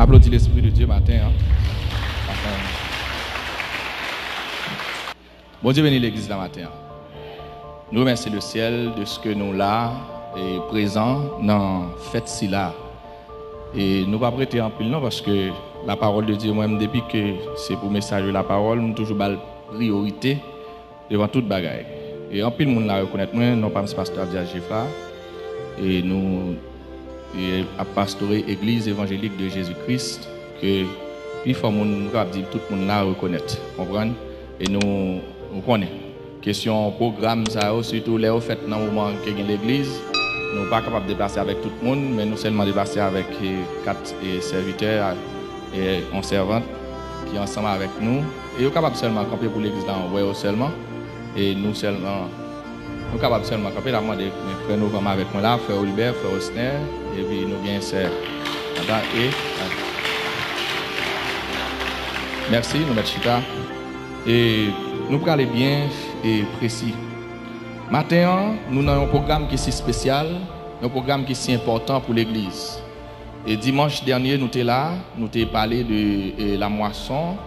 applaudit l'Esprit de Dieu matin. Hein? Bon Dieu bénit l'église la matin. Nous remercions le ciel de ce que nous là et présent dans fête ci là. Et nous pas prêter en pile non parce que la parole de Dieu moi-même depuis que c'est pour message de la parole, nous toujours bal priorité devant toute bagaille. Et en pile monde la reconnaître moi non pas pasteur Dia Gifra et nous à pastorer église évangélique de Jésus-Christ que puis faut monde dire tout le monde la reconnaître, comprendre et nous connaissons. Question programme ça surtout les au fait dans le moment que l'église nous pas capable de déplacer avec tout le monde mais nous seulement déplacer avec 4 serviteurs et une servante qui est ensemble avec nous et nous capable seulement camper pour l'église là ouais seulement et nous seulement nous capable seulement camper là demander mes frères nous vraiment avec moi là frère Oliver frère Osner et puis nous bien sœur et merci nous mettre chita et nous parler bien et précis. Maintenant, nous avons un programme qui est si spécial, un programme qui est si important pour l'église. Et dimanche dernier, nous étions là, nous avons parlé de la moisson,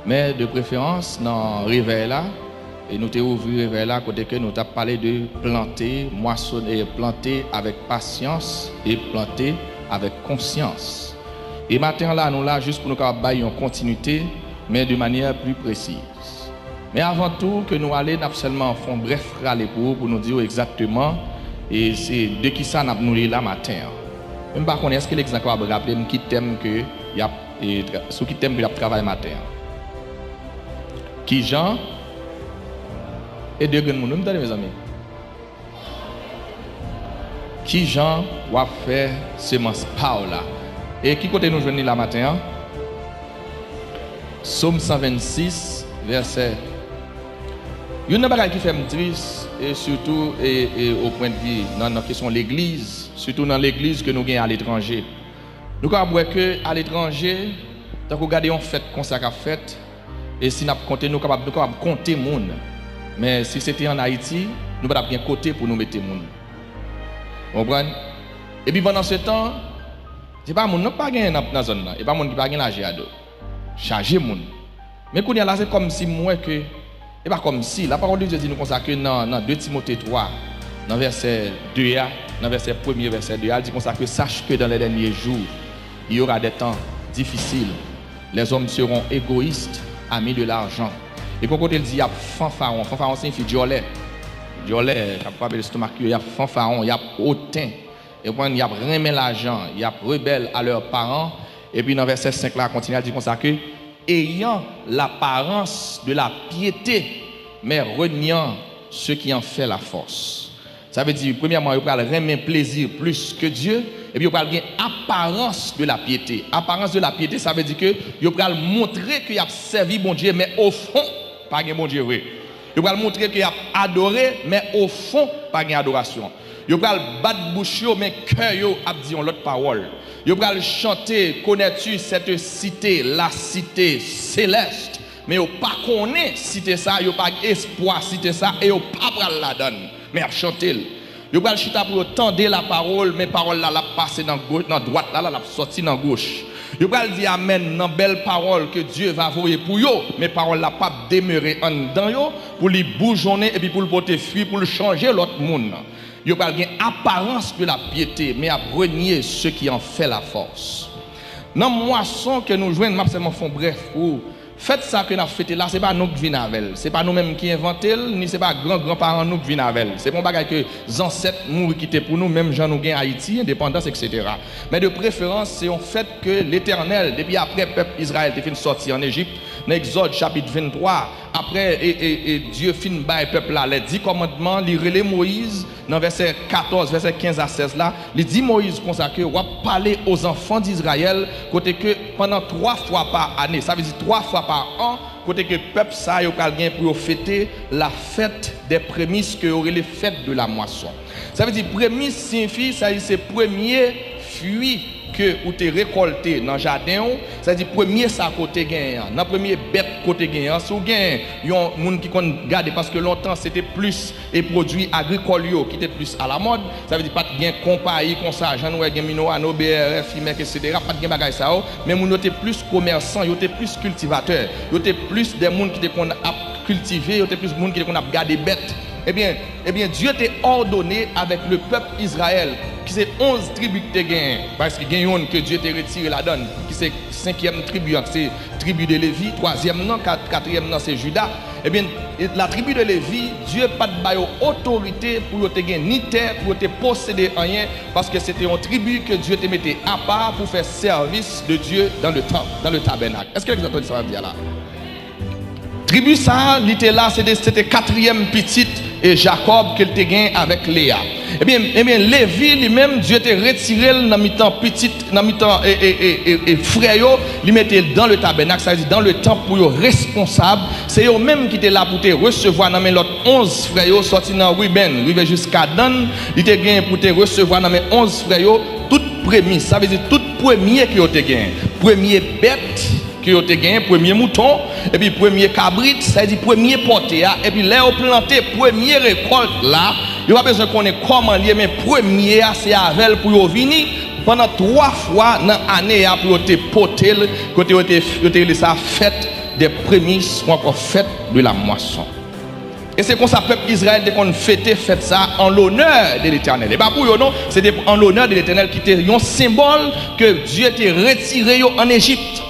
mais de préférence dans le réveil là, et nous avons ouvert le réveil là, côté que nous avons parlé de planter, moissonner, planter avec patience et planter avec conscience. Et maintenant là, nous là juste pour nous faire une continuité, mais de manière plus précise. Mais avant tout, que nous allons seulement faire bref râler pour nous dire exactement et c'est de qui ça nous là matin. Même pas connaître est-ce que l'exemple va rappeler qui thème que y a sur qui thème que y a travail matin. Qui Jean et deux grands monde, mes amis. Qui Jean va faire semence Paula. Et qui côté nous joindre là matin? Psaume 126 verset. Il y a une chose qui fait me triste, et surtout au point de vue dans la question de l'église, surtout dans l'église que nous avons à l'étranger. Nous avons vu qu'à l'étranger, nous avons regardé une fête comme ça qu'a fait, et si nous avons compté, nous sommes capables de compter les gens. Mais si c'était en Haïti, nous n'avons pas bien côté pour nous mettre les gens. Vous comprenez? Et puis pendant ce temps, ce n'est pas les gens qui pas gagné dans la zone, et pas les gens qui pas gagné l'argent. Charger les gens. Mais quand là, c'est comme si moi que et pas comme si la parole de Dieu dit nous consacre dans 2 Timothée 3 dans verset 2 dans verset 1er verset 2 elle dit consacre sache que dans les derniers jours il y aura des temps difficiles, les hommes seront égoïstes, amis de l'argent. Et quand il dit il y a fanfaron signifie violet ça peut appeler stomac, il y a fanfaron, il y a hautain et puis il y a remet l'argent, il y a rebelle à leurs parents et puis dans verset 5 là continue à dire consacre ayant l'apparence de la piété, mais reniant ce qui en fait la force. Ça veut dire, premièrement, il va remettre plaisir plus que Dieu, et puis il va avoir apparence de la piété. Apparence de la piété, ça veut dire que il va montrer qu'il a servi bon Dieu, mais au fond, pas un bon Dieu vrai. Il va montrer qu'il a adoré, mais au fond, pas une adoration. Il va battre bouche, mais cœur a dit l'autre parole. Il va chanter, connais-tu cette cité, la cité céleste. Mais il pas connaît cité ça, il pas espoir cité ça, et il pas la donne. Mais il chanter. Il va chita pour tendre la parole, mais parole là la passer dans gauche, dans droite là la sortir dans gauche. Il va dire amen dans belle parole que Dieu va envoyer pour yo, mais parole là pas demeurer en dedans yo pour lui bourgeonner et puis pour le porter fruit pour le changer l'autre monde. Il n'y a pas apparence de la piété, mais à renier ce qui en fait la force. Dans la moisson que nous jouons, nous seulement font bref. Faites ça que nous avons fait là, ce n'est pas nous qui venons avec elle. Ce n'est pas nous-mêmes qui inventons, ni ce n'est pas grands-parents nous qui viennent avec elle. C'est pas un bagage que les ancêtres nous quittent pour nous, même gens nous gagnent Haïti, indépendance, etc. Mais de préférence, c'est en fait que l'Éternel, depuis après le peuple Israël est fini sortir en Égypte, dans Exode chapitre 23, après et Dieu finit par le peuple là, les 10 commandements, il relève Moïse, dans verset 14, verset 15 à 16 là, il dit Moïse consacré, on va parler aux enfants d'Israël, côté que pendant 3 fois par année, ça veut dire 3 fois par an, côté que le peuple ça, il va pour fêter la fête des prémices que aurait les fêtes de la moisson. Ça veut dire prémices signifie, ça c'est premier fruit que ou te récolté dans jardin, ça dit premier ça côté gagnant, dans premier bête côté gagnant, si vous gagnez yon monde qui kon garder parce que longtemps c'était plus et produits agricoles qui étaient plus à la mode, ça veut dire pas de gain compagnie comme ça, j'en ouais gain Minoano, BRF, IMEC etc. pas de gain bagay ça, mais moun était plus commerçants, yo était plus cultivateurs, yo était plus des monde qui étaient qu'on a cultivé, yo était plus monde qui qu'on a garder bêtes. Eh bien, Dieu t'a ordonné avec le peuple Israël, qui c'est 11 tribus que tu gagné, parce qu'il y a une que Dieu t'a retiré la donne, qui c'est 5e tribu, c'est tribu de Lévi, 3e non, 4e non, c'est Judas. Eh bien, la tribu de Lévi, Dieu n'a pas de autorité pour te gagner ni terre, pour te posséder rien, parce que c'était une tribu que Dieu te mettait à part pour faire service de Dieu dans le temple, dans le tabernacle. Est-ce que vous entendez ça dire là? Tribu ça, il était là, c'était 4e petite et Jacob qu'elle te gagne avec Léa. Eh bien, Lévi lui-même, Dieu t'a retiré dans mi-temps petite, dans mi-temps et frère, il mettait dans le tabernacle, ça veut dire dans le temple pour eux responsable. C'est eux même qui étaient là pour te recevoir dans l'autre 11 frères sortis dans Ruben, arrivé jusqu'à Dan, il te gagne pour te recevoir dans mes 11 frères, toute prémisse, ça veut dire tout premier qui te gagne, premier bête qui ont gagné, premier mouton, et puis premier cabrit, ça veut dire premier porté, et puis là, on planté première récolte là, il n'y a pas besoin qu'on ait comment lier, mais premier, c'est avec pour venir pendant 3 fois dans l'année pour te porter, côté vous ça fête des prémices ou encore fête de la moisson. Et c'est comme ça que le peuple Israël, dès qu'on fête ça en l'honneur de l'Éternel. Et pas pour eux, non, c'est en l'honneur de l'Éternel qui était un symbole que Dieu t'a retiré en Égypte.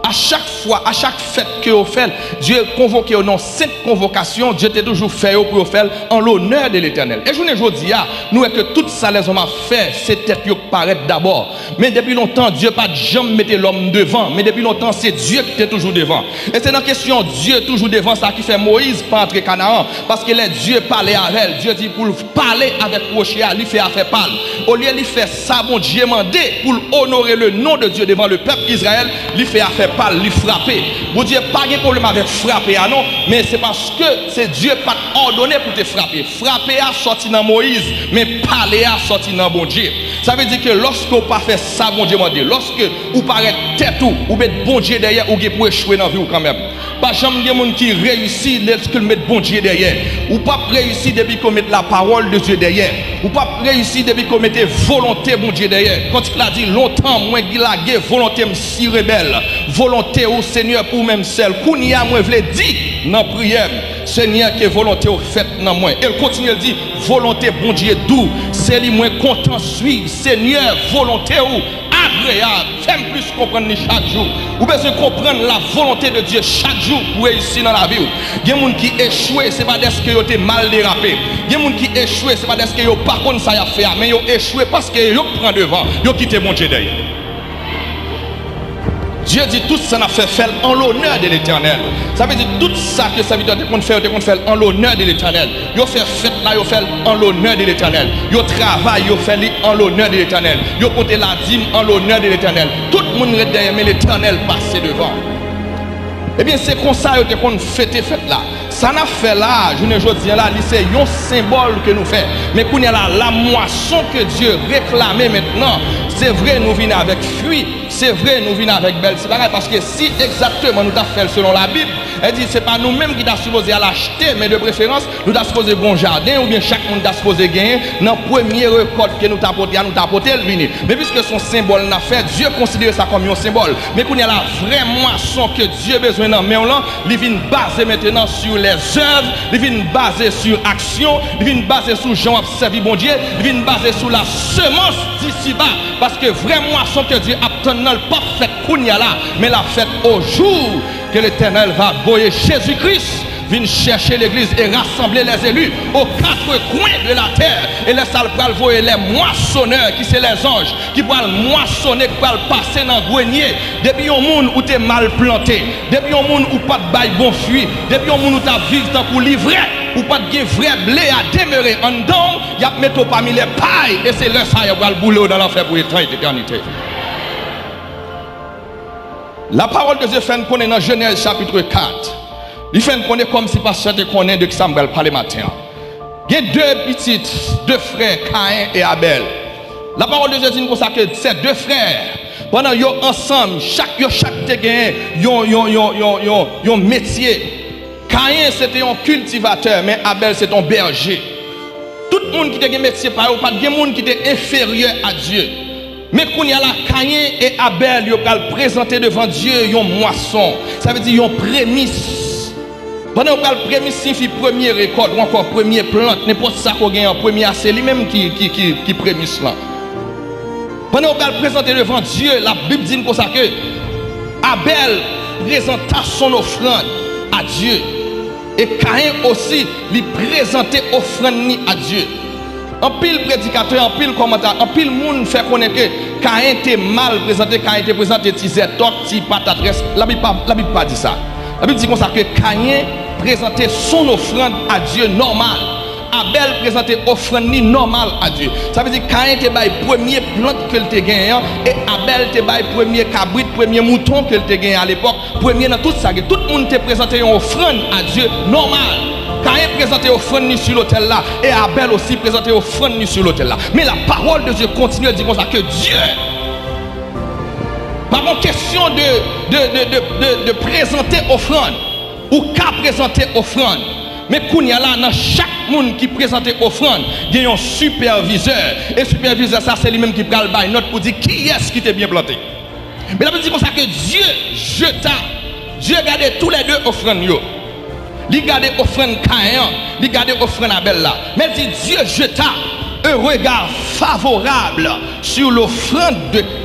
À chaque fois, à chaque fête que vous faites, Dieu convoqué dans cette convocation, Dieu t'a toujours fait pour faire en l'honneur de l'Éternel. Et je ne dis pas, nous que tout ça les hommes a fait, c'est peut-être pour paraître d'abord. Mais depuis longtemps, Dieu n'a pas jamais mettre l'homme devant. Mais depuis longtemps, c'est Dieu qui est toujours devant. Et c'est dans la question Dieu toujours devant ça qui fait Moïse pas entrer Canaan. Parce que les Dieu parlait avec elle. Dieu dit pour parler avec Rocher, il fait affaire parle. Au lieu de faire ça, bon Dieu mandé pour honorer le nom de Dieu devant le peuple Israël, il fait affaire parle, il frapper. Bon Dieu pas de problème avec frapper, non, mais c'est parce que c'est Dieu pas ordonné pour te frapper. Frapper a sorti dans Moïse, mais parler a sorti dans bon Dieu. Ça veut dire que lorsque vous pas fait ça, bon Dieu m'a dit, lorsque vous paraît tête ou mettre bon Dieu derrière, ou pour échouer dans la vie quand même. Pas jamais des gens qui réussissent lorsque met bon Dieu derrière. Ou pas réussir depuis qu'on met la parole de Dieu derrière. Ou pas réussir depuis qu'on mette volonté bon Dieu derrière. Quand il a dit longtemps, moi qui la volonté me si rebelle. Volonté au Seigneur pour même celle. Kounia moi vle dit dans prière. Seigneur que volonté au fait dans moi. Elle continue à dire volonté bon Dieu doux. C'est lui moins content suivre. Seigneur volonté ou agréable. Fais plus comprendre chaque jour. Ou besoin comprendre la volonté de Dieu chaque jour pour réussir dans la vie. Il y a des gens qui échouent, ce n'est pas parce qu'ils ont mal dérapé. Il y a des gens qui échouent, ce n'est pas parce qu'ils n'ont pas contre ça à faire, mais ils ont échoué parce qu'ils ont pris devant, ils ont quitté mon Dieu derrière. Dieu dit tout ça n'a fait faire en l'honneur de l'Éternel. Ça veut dire tout ça que ça veut dire qu'on fait en l'honneur de l'Éternel. Ils fait fête là, ils fait en l'honneur de l'Éternel. Ils travaillent, ils fait en l'honneur de l'Éternel. Ils comptent la dîme en l'honneur de l'Éternel. Tout le monde est derrière, mais l'Éternel passe devant. Eh bien, c'est comme ça qu'on fête là. Ça n'a fait là, je ne dis là, c'est un symbole que nous faisons. Mais qu'on y a là, la moisson que Dieu réclamait maintenant, c'est vrai, nous venons avec fruits, c'est vrai, nous venons avec belle. C'est pareil, parce que si exactement nous avons fait selon la Bible, elle dit, ce n'est pas nous-mêmes qui sommes supposés à l'acheter, mais de préférence, nous sommes supposés bon jardin, ou bien chaque monde est supposé gagner dans la première récolte que nous avons apporté, le venir. Mais puisque son symbole n'a fait, Dieu considère ça comme un symbole. Mais qu'on y a la vraie moisson que Dieu a besoin d'en mettre là, il vient baser maintenant sur les œuvres, il vient baser sur action, il vient baser sur Jean observé bon Dieu, il vient baser sur la semence d'ici bas. Parce que vraie moisson que Dieu a obtenu, pas faite kounya là, mais la fête au jour que l'Éternel va boyer Jésus-Christ. Viens chercher l'église et rassembler les élus aux 4 coins de la terre. Et les salles pour voyer les moissonneurs, qui sont les anges, qui vont moissonner, qui vont passer dans le grenier. Depuis un monde où tu es mal planté, depuis un monde où pas de bail bon fruit, depuis un monde où tu as vécu pour livrer, ou pas de vrai blé à demeurer en dedans, il y a mettre parmi les pailles. Et c'est là ça, il y a le boulot dans l'enfer pour l'éternité. La parole de Dieu fait nous connaître dans Genèse chapitre 4. Il fait nous connaître comme si pasteur te connaît de qui Samuel parlait matin. Il y a 2 petites, 2 frères, Caïn et Abel. La parole de Dieu dit comme ça que ces deux frères, pendant qu'ils sont ensemble, chaque te gagne un métier. Caïn c'était un cultivateur, mais Abel c'est un berger. Tout le monde qui a un métier, pas de monde qui est inférieur à Dieu. Mais quand il y a la Caïn et Abel, ils vont présenter devant Dieu une moisson. Ça veut dire une prémisse. Pendant qu'on le prémisse signifie première récolte ou encore première plante, n'importe ça qu'on gagne en premier, c'est lui-même qui prémisse là. Pendant qu'on le présenter devant Dieu, la Bible dit comme ça que Abel présenta son offrande à Dieu. Et Caïn aussi lui présentait offrande à Dieu. En pile prédicateur, en pile commentateur, en pile monde fait connaître que Caïn était mal présenté, Caïn était présenté petit zétoc, petit patate. La Bible pas dit ça. La Bible dit comme ça que Caïn présentait son offrande à Dieu normal. Abel présentait offrande normale à Dieu. Ça veut dire que Caïn était bail premier plante que te gagné et Abel était bail premier cabrit, premier mouton que te gagné à l'époque, premier dans tout ça. Tout le monde te présenté une offrande à Dieu normale. Caïn présentait offrande sur l'autel là et Abel aussi présentait offrande sur l'autel là. Mais la parole de Dieu continue à dire comme ça que Dieu, par une question de présenter offrande ou qu'à présenter offrande. Mais quand il y a là, dans chaque monde qui présente offrande, il y a un superviseur. Et le superviseur, ça c'est lui-même qui prend le bail note pour dire qui est-ce qui t'est bien planté. Mais la Bible dit comme ça que Dieu jeta. Dieu gardait tous les deux offrandes. Il gardait offrande Caïn, il gardait offrande Abel là. Mais il dit Dieu jeta un regard favorable sur l'offrande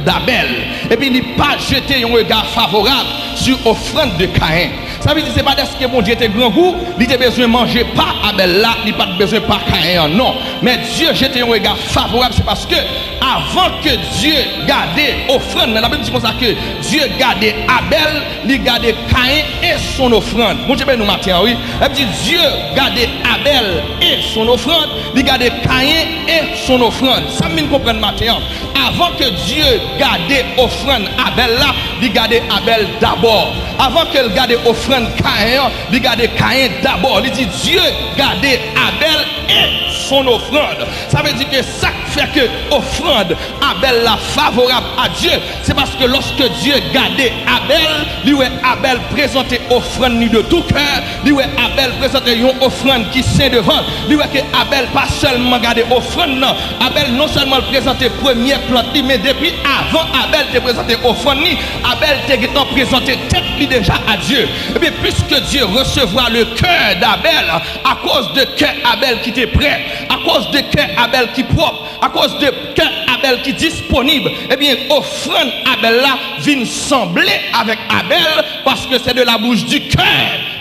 d'Abel. Et puis il n'a pas jeté un regard favorable sur l'offrande de Caïn. Ça veut dire que ce n'est pas parce que mon Dieu était grand goût, il a besoin de manger pas Abel là, il n'a pas besoin de pas Caïn, non. Mais Dieu jetait un regard favorable, c'est parce que avant que Dieu gardait offrande, la Bible dit comme ça que Dieu gardait Abel, il gardait Caïn et son offrande. Mon Dieu, nous matin, oui. Elle dit Dieu gardait Abel et son offrande, il gardait Caïn et son offrande. Ça me comprend matin. Avant que Dieu gardait offrande Abel là, il gardait Abel d'abord. Avant qu'elle garde offrande Caïn, il garde Caïn d'abord. Il dit Dieu gardait Abel et son offrande. Ça veut dire que ça fait que offrande Abel la favorable à Dieu, c'est parce que lorsque Dieu gardait Abel, lui Abel présentait offrande de tout cœur, lui Abel présentait une offrande qui saint devant, lui que Abel pas seulement gardé offrande, non. Abel non seulement présentait première plante, mais depuis avant Abel te présenté offrande, Abel te présenté tête déjà à Dieu. Et bien puisque Dieu recevra le cœur d'Abel, à cause de cœur Abel qui était prêt, à cause de cœur Abel qui est propre, à cause de cœur Abel qui est disponible, et bien offrande Abel là vient sembler avec Abel parce que c'est de la bouche du cœur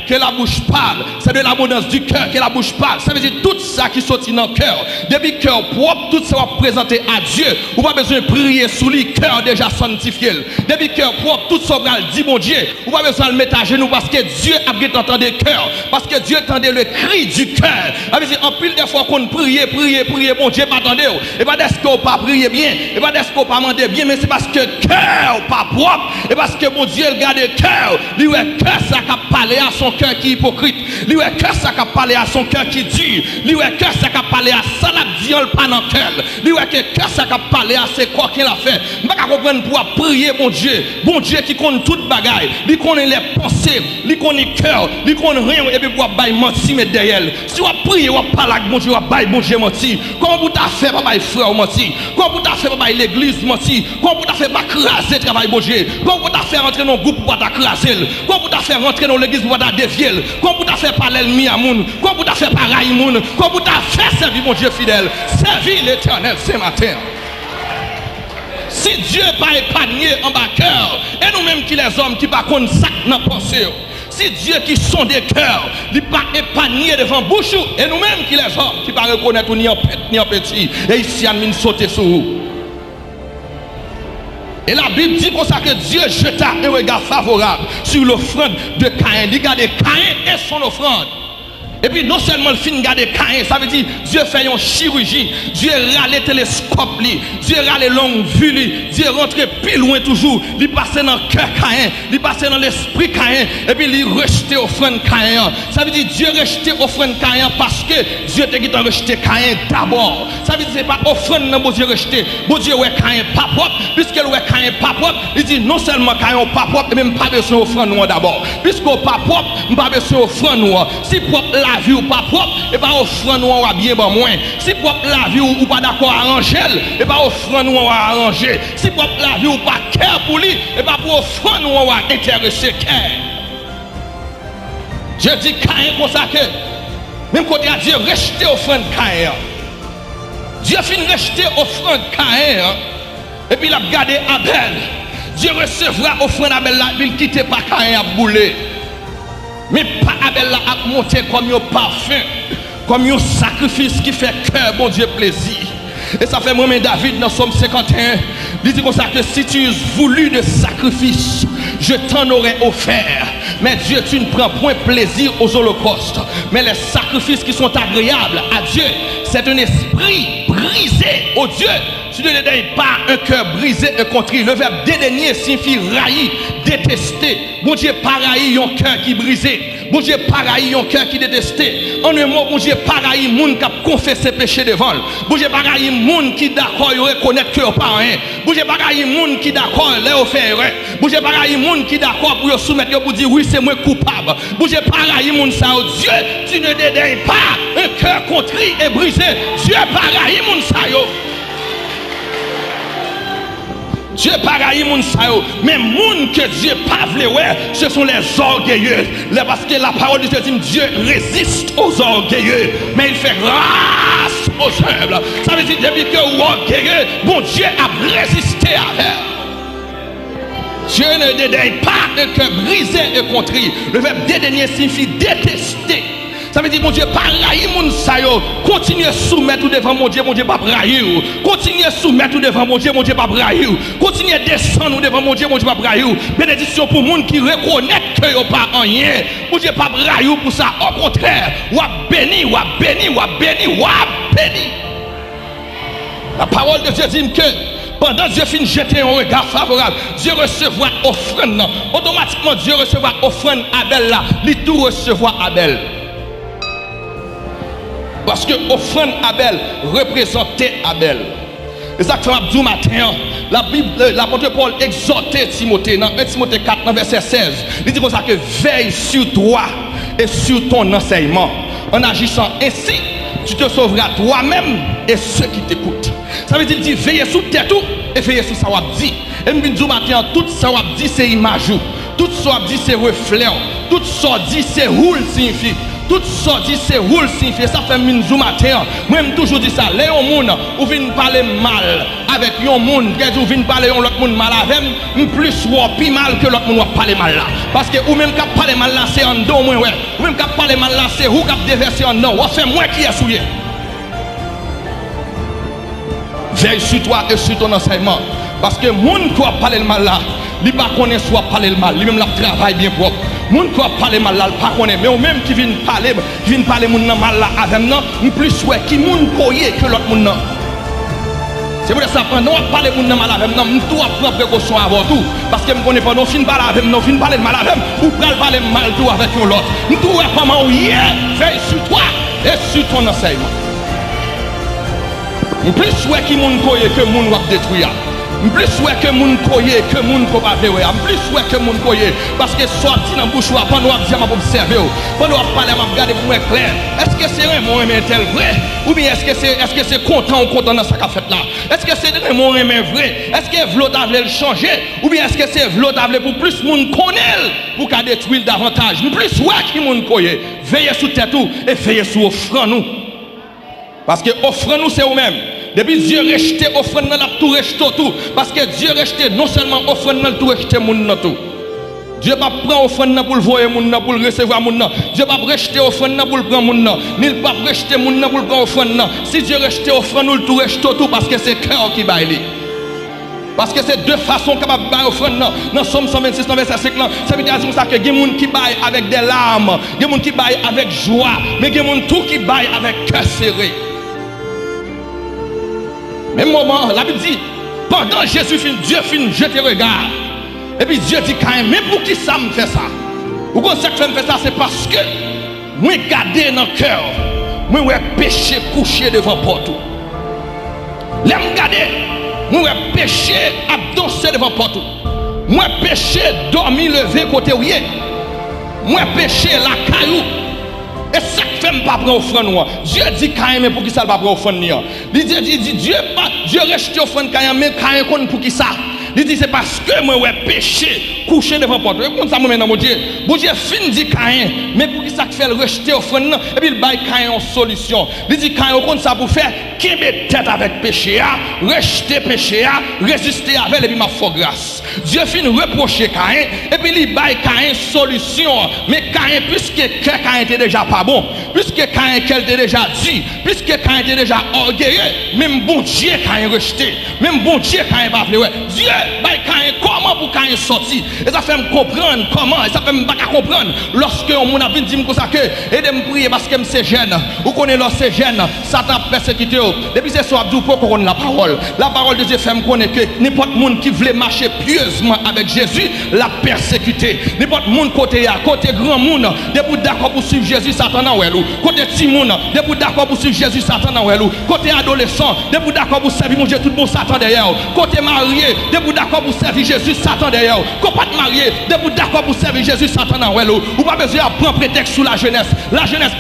que la bouche parle, c'est de l'abondance du cœur que la bouche parle. Ça veut dire tout ça qui sortit dans le cœur. Depuis le cœur propre, tout ça va présenter à Dieu. Vous n'avez pas besoin de prier sous lui, cœur déjà sanctifié. Depuis le cœur propre, tout ça va dire mon Dieu. Vous n'avez pas besoin de le mettre à genoux parce que Dieu a bien entendu le cœur. Parce que Dieu entendait le cri du cœur. Ça veut dire en pile des fois qu'on prie, mon Dieu pas attendez. Et pas parce qu'on pas prier bien, et pas parce qu'on pas demander bien, mais c'est parce que cœur pas propre, et parce que mon Dieu garde le cœur. Lui est cœur ça qui a parlé à son cœur qui est hypocrite. Lui est cœur ça qui a parlé à son cœur qui dur. Lui est cœur ça qui a parlé à ça la diole pas dans cœur. Lui est cœur ça qui a parlé à ses corps qu'il a fait. Je ne comprendre pour prier mon Dieu qui connaît toute bagaille. Lui connaît les pensées, lui connaît le cœur, lui connaît rien et puis pour bailler mentir mais derrière. Si on prie, on parle avec mon Dieu, on bailler mon Dieu mentir. Comment vous t'a fait pas bailler frère mentir? Comment vous t'a fait pas bailler l'église mentir? Comment vous t'a fait pas craser travail mon Dieu? Comment vous t'a fait rentrer dans le groupe pour pas craser? Comment vous t'a fait rentrer dans l'église pour pas dévier? Comment vous t'a fait parler l'ennemi à moun? Comment vous t'a fait pareil moun? Comment vous t'a fait servir mon Dieu fidèle? Servir l'Éternel ce matin. Si Dieu pas épargné en bas cœur, et nous-mêmes qui les hommes qui pas contre ça dans pensée. Si Dieu qui sont des cœurs, il pas épargné devant bouche, et nous-mêmes qui les hommes qui pas reconnaître ni en petit, et ici à nous sauter sur vous. Et la Bible dit comme ça que Dieu jeta un regard favorable sur l'offrande de Caïn. Il regardait Caïn et son offrande. Et puis non seulement le film garder Caïn, ça veut dire Dieu fait une chirurgie, Dieu râle le télescope, Dieu râle longue vue, Dieu rentre plus loin toujours, il passe dans le cœur Caïn, il passe dans l'esprit Caïn, et puis il rejette offrande Caïn. Ça veut dire Dieu rejette offrande Caïn parce que Dieu t'a rejeté Caïn d'abord. Ça veut dire c'est pas offrande non bon Dieu rejeté, bon Dieu ouais Caïn pas propre, puisqu'il ouais Caïn pas propre, il dit non seulement Caïn pas propre, mais même pas besoin offrande nous d'abord. Puisqu'on pas propre, pas besoin offrande nous. Si propre la vie ou pas propre, et pas offrande nous va bien ben moins. Si propre la vie ou pas d'accord arranger, et pas offrande nous va arranger. Si propre la vie ou pas cœur pour lui, et pas pour offrande nous va intéresser cœur. Je dis Caïn comme ça que même quand Dieu rejeté offrande Caïn. Dieu finit rejeter offrande Caïn et puis il a gardé Abel. Dieu recevra offrande Abel là, il quitte pas Caïn à bouler. Mais pas Abel là a monté comme un parfum, comme un sacrifice qui fait cœur bon Dieu plaisir. Et ça fait moi-même David dans Somme 51, il dit comme ça que si tu eusses voulu de sacrifice, je t'en aurais offert. Mais Dieu, tu ne prends point plaisir aux holocaustes. Mais les sacrifices qui sont agréables à Dieu, c'est un esprit brisé. Oh Dieu, tu ne dédaignes pas un cœur brisé et contrit. Le verbe dédaigner signifie raillir, détester. Bon Dieu, pareil, un cœur qui est brisé. Bon Dieu, pareil, un cœur qui est détesté. En un mot, bon Dieu, pareil, moun qui a confessé péché devant. Bon Dieu, pareil, moun qui d'accord, il reconnaît que pas rien. Bon Dieu, pareil, moun qui d'accord, il fait erreur. Bon Dieu, pareil, moun qui d'accord pour soumettre pour dire oui, c'est moi coupable. Bon Dieu, pareil, moun ça, Dieu, tu ne dédaignes pas un cœur contrit et brisé. Dieu, pareil, moun ça, yo. Dieu pareil moun sa yo, mais moun que Dieu pas vle ouais, ce sont les orgueilleux. Parce que la parole de Dieu dit Dieu résiste aux orgueilleux, mais il fait grâce aux humbles. Ça veut dire depuis que orgueilleux, bon Dieu a résisté à elle. Dieu ne dédaigne pas un cœur brisé et contrit. Le verbe dédaigner signifie détester. Ça veut dire, mon Dieu, pas railler mon sayo. Continuez à soumettre devant mon Dieu pas railler. Continuez à soumettre devant mon Dieu pas railler. Continuez à descendre devant mon Dieu pas railler. Bénédiction pour les gens qui reconnaissent que vous pas rien. Mon Dieu pas railler pour ça. Au contraire, ou béni, ou béni, ou béni, ou béni. La parole de Dieu dit que pendant que Dieu finit jeter un regard favorable, Dieu recevra offrande. Automatiquement, Dieu recevra offrande Abel là. Il tout recevra Abel. Parce que offrande Abel représentait Abel. Et ça que je dis matin, la Bible, l'apôtre Paul exhortait Timothée dans 1 Timothée 4, verset 16. Il dit comme ça que veille sur toi et sur ton enseignement. En agissant ainsi, tu te sauveras toi-même et ceux qui t'écoutent. Ça veut dire veillez sur tes tout et veillez sur ça dit. Et je dis matin, tout ça dit c'est image. Tout ça dit c'est reflet. Tout ça dit c'est roule signifie. Tout ça dit c'est roule signifie. Ça fait min matin. Moi même toujours dit ça. Les gens ou viennent parler mal avec un monde, ou viennent parler l'autre monde mal avec, plus ou plus mal que l'autre monde va parler mal là. Parce que ou même qui parler mal là c'est en dos moi ouais. Ou même qui parler mal là c'est ou qui déverser en non. Ou fait moi qui est souillé. Veille sur toi et sur ton enseignement. Parce que les gens qui parlent mal là, ils ne connaissent pas parler mal, ils même la travail bien propre. Les gens qui parlent mal là, ils ne connaissent pas. Mais même qui viennent parler mal là avec nous, plus souhait qui sont que l'autre monde. C'est pour ça que pendant qu'on parle mal avec nous, nous devons prendre précaution avant tout. Parce que nous ne connaissons pas, nous finissons parler avec nous, nous finissons parler mal avec nous, ou parler mal tout avec l'autre. Nous devons comment veille sur toi et sur ton enseignement. Plus souhait qui moun koye que moun wap détruire. Plus souhait que moun koye que moun ko pa vewe. Plus souhait que moun koye parce que sorti dans bouche wa pendant wap dire m'a observer. Pendant wap parler m'a regarder pour être clair. Est-ce que c'est vraiment aimer tel vrai ou bien est-ce que c'est content ou content dans ça qu'a fait là? Est-ce que c'est vraiment aimer vrai? Est-ce que v'lot avle le changer ou bien est-ce que c'est v'lot avle pour plus moun connaît pour qu'a détruire davantage? Plus souhait qui moun koye. Veillez sur tête tout et veillez sur offrande nous. Parce que offrande nous c'est ou même. Depuis Dieu rejeté offrande dans tout rejeté tout parce que Dieu rejeté non seulement offrande dans tout rejeté moun dans tout. Dieu pas prend offrande pour le voyer moun pour le recevoir moun. Dieu pas rejeter offrande pour le prendre moun. Ni pas rejeter moun pour le prendre offrande. Si Dieu rejeté offrande nous tout rejeté tout parce que c'est cœur qui baille. Parce que c'est deux façons capables de offrande dans Somme 126, dans verset 5. Ça veut dire que il y a des gens qui baillent avec des larmes, il y a des gens qui baillent avec joie, mais il y a des gens qui baillent avec cœur serré. Même moment, la Bible dit, pendant Jésus fin, Dieu fin jeter regard. Et puis Dieu dit quand même, mais pour qui ça me fait ça? Pourquoi ça me fait ça? C'est parce que moi garder dans le cœur, moi ouais péché couché devant porte. L'aime garder, moi péché à danser devant porte. Moi péché dormir lever côté où moi péché la caillou. Et ça fait me pas prendre offrande. Dieu dit quand même pour qui ça pas prendre offrande. Il dit Dieu reste offrande quand même, mais quand même pour qui ça? Il dit c'est parce que moi ouais péché couché devant porte. Et comme ça moi maintenant mon Dieu fin dit Caïn, mais pour qui ça fait rejeter offrande et puis il bail Caïn en solution. Il dit Caïn comme ça pour faire qui met tête avec péché rejeter péché résister avec et puis m'a fait grâce. Dieu fin reprocher Caïn et puis il bail Caïn solution. Mais Caïn puisque Caïn était déjà pas bon, puisque Caïn qu'elle était déjà dit, puisque Caïn était déjà orgueilleux, même bon Dieu Caïn rejeté, même bon Dieu Caïn pas ouais. Dieu comment pour Caïn sortir? Et ça fait me comprendre comment, et ça fait me pas comprendre lorsque on a dit me ça que et de me prier parce que c'est jeune ou connaît lorsque c'est jeune Satan persécuté depuis ce soir du pour qu'on la parole de Dieu fait me connaître que n'importe monde qui voulait marcher pieusement avec Jésus l'a persécuté, n'importe monde côté grand monde depuis d'accord pour suivre Jésus Satan en welou, côté petit monde depuis d'accord pour suivre Jésus Satan en welou, côté adolescent depuis d'accord pour servir mon Dieu tout bon Satan derrière, côté marié depuis d'accord pour servir Jésus Satan derrière, qu'on pas marié depuis d'accord pour servir Jésus Satan en welou, ou pas besoin de prendre prétexte sur la jeunesse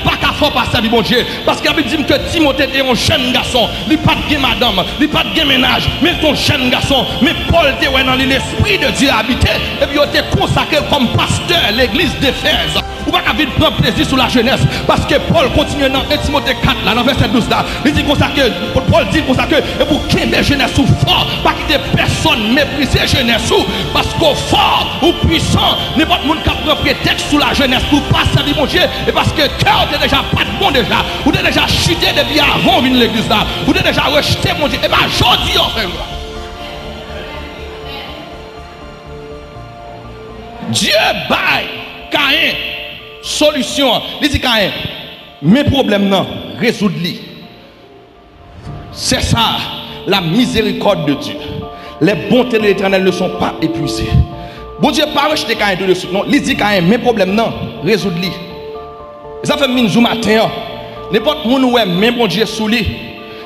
pas qu'à faire pas servir mon Dieu parce qu'il a dit que Timothée était un jeune garçon, il pas de madame, il pas de ménage, mais ton jeune garçon, mais Paul était dans l'esprit de Dieu habité et puis il était consacré comme pasteur l'église d'Éphèse. Ou pas qu'à vite prendre plaisir sur la jeunesse parce que Paul continue dans 1 Timothée 4 là dans verset 12 là, il dit comme ça que Paul dit comme ça que et pour qu'il y jeunesse ou fort, pas quitter personne mépriser jeunesse ou parce qu'au fort ou puissant, n'importe monde qui prend prétexte sur la jeunesse pour pas servir mon Dieu et parce que cœur est déjà pas de bon déjà, ou t'es déjà chuté depuis avant venir l'église là, ou t'es déjà rejeté mon Dieu et ben aujourd'hui en fait Dieu baille Caïn solution. Il dit Caïn, mes problèmes non, résoudre-les. C'est ça, la miséricorde de Dieu. Les bontés de l'Éternel ne sont pas épuisées. Bon Dieu pas rejeter Caïn tout de suite. Non, il dit Caïn, mes problèmes non, résoudre-les. Ça fait minzou matin. N'importe où nous même bon Dieu sous lui.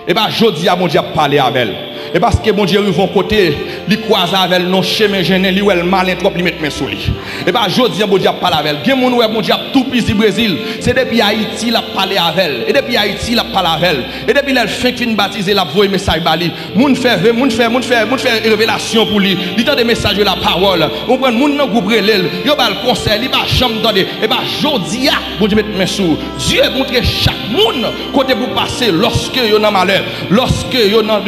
Et bien jodi a bon Dieu parler avec elle. Et parce que mon Dieu vont côté, il croise avec elle, non chemin gêné, lui elle malin trop, il met mes sous lui. Et ben jodi mon Dieu parler avec elle. Gen mon ouais mon Dieu tout pisi Brésil, c'est depuis Haïti l'a parler avec elle. Et depuis Haïti l'a parler avec elle. Et depuis elle fin baptiser la voix message bali. Moun fait révélation pour lui. Il tend des messages de la parole. On prend moun nan groupe relèl, yo ba le conseil, il ba chambre tendez. Et ben jodi a bon Dieu met mes sous. Dieu montre chaque moun côté pour passer lorsque yo nan malheur, lorsque yo nan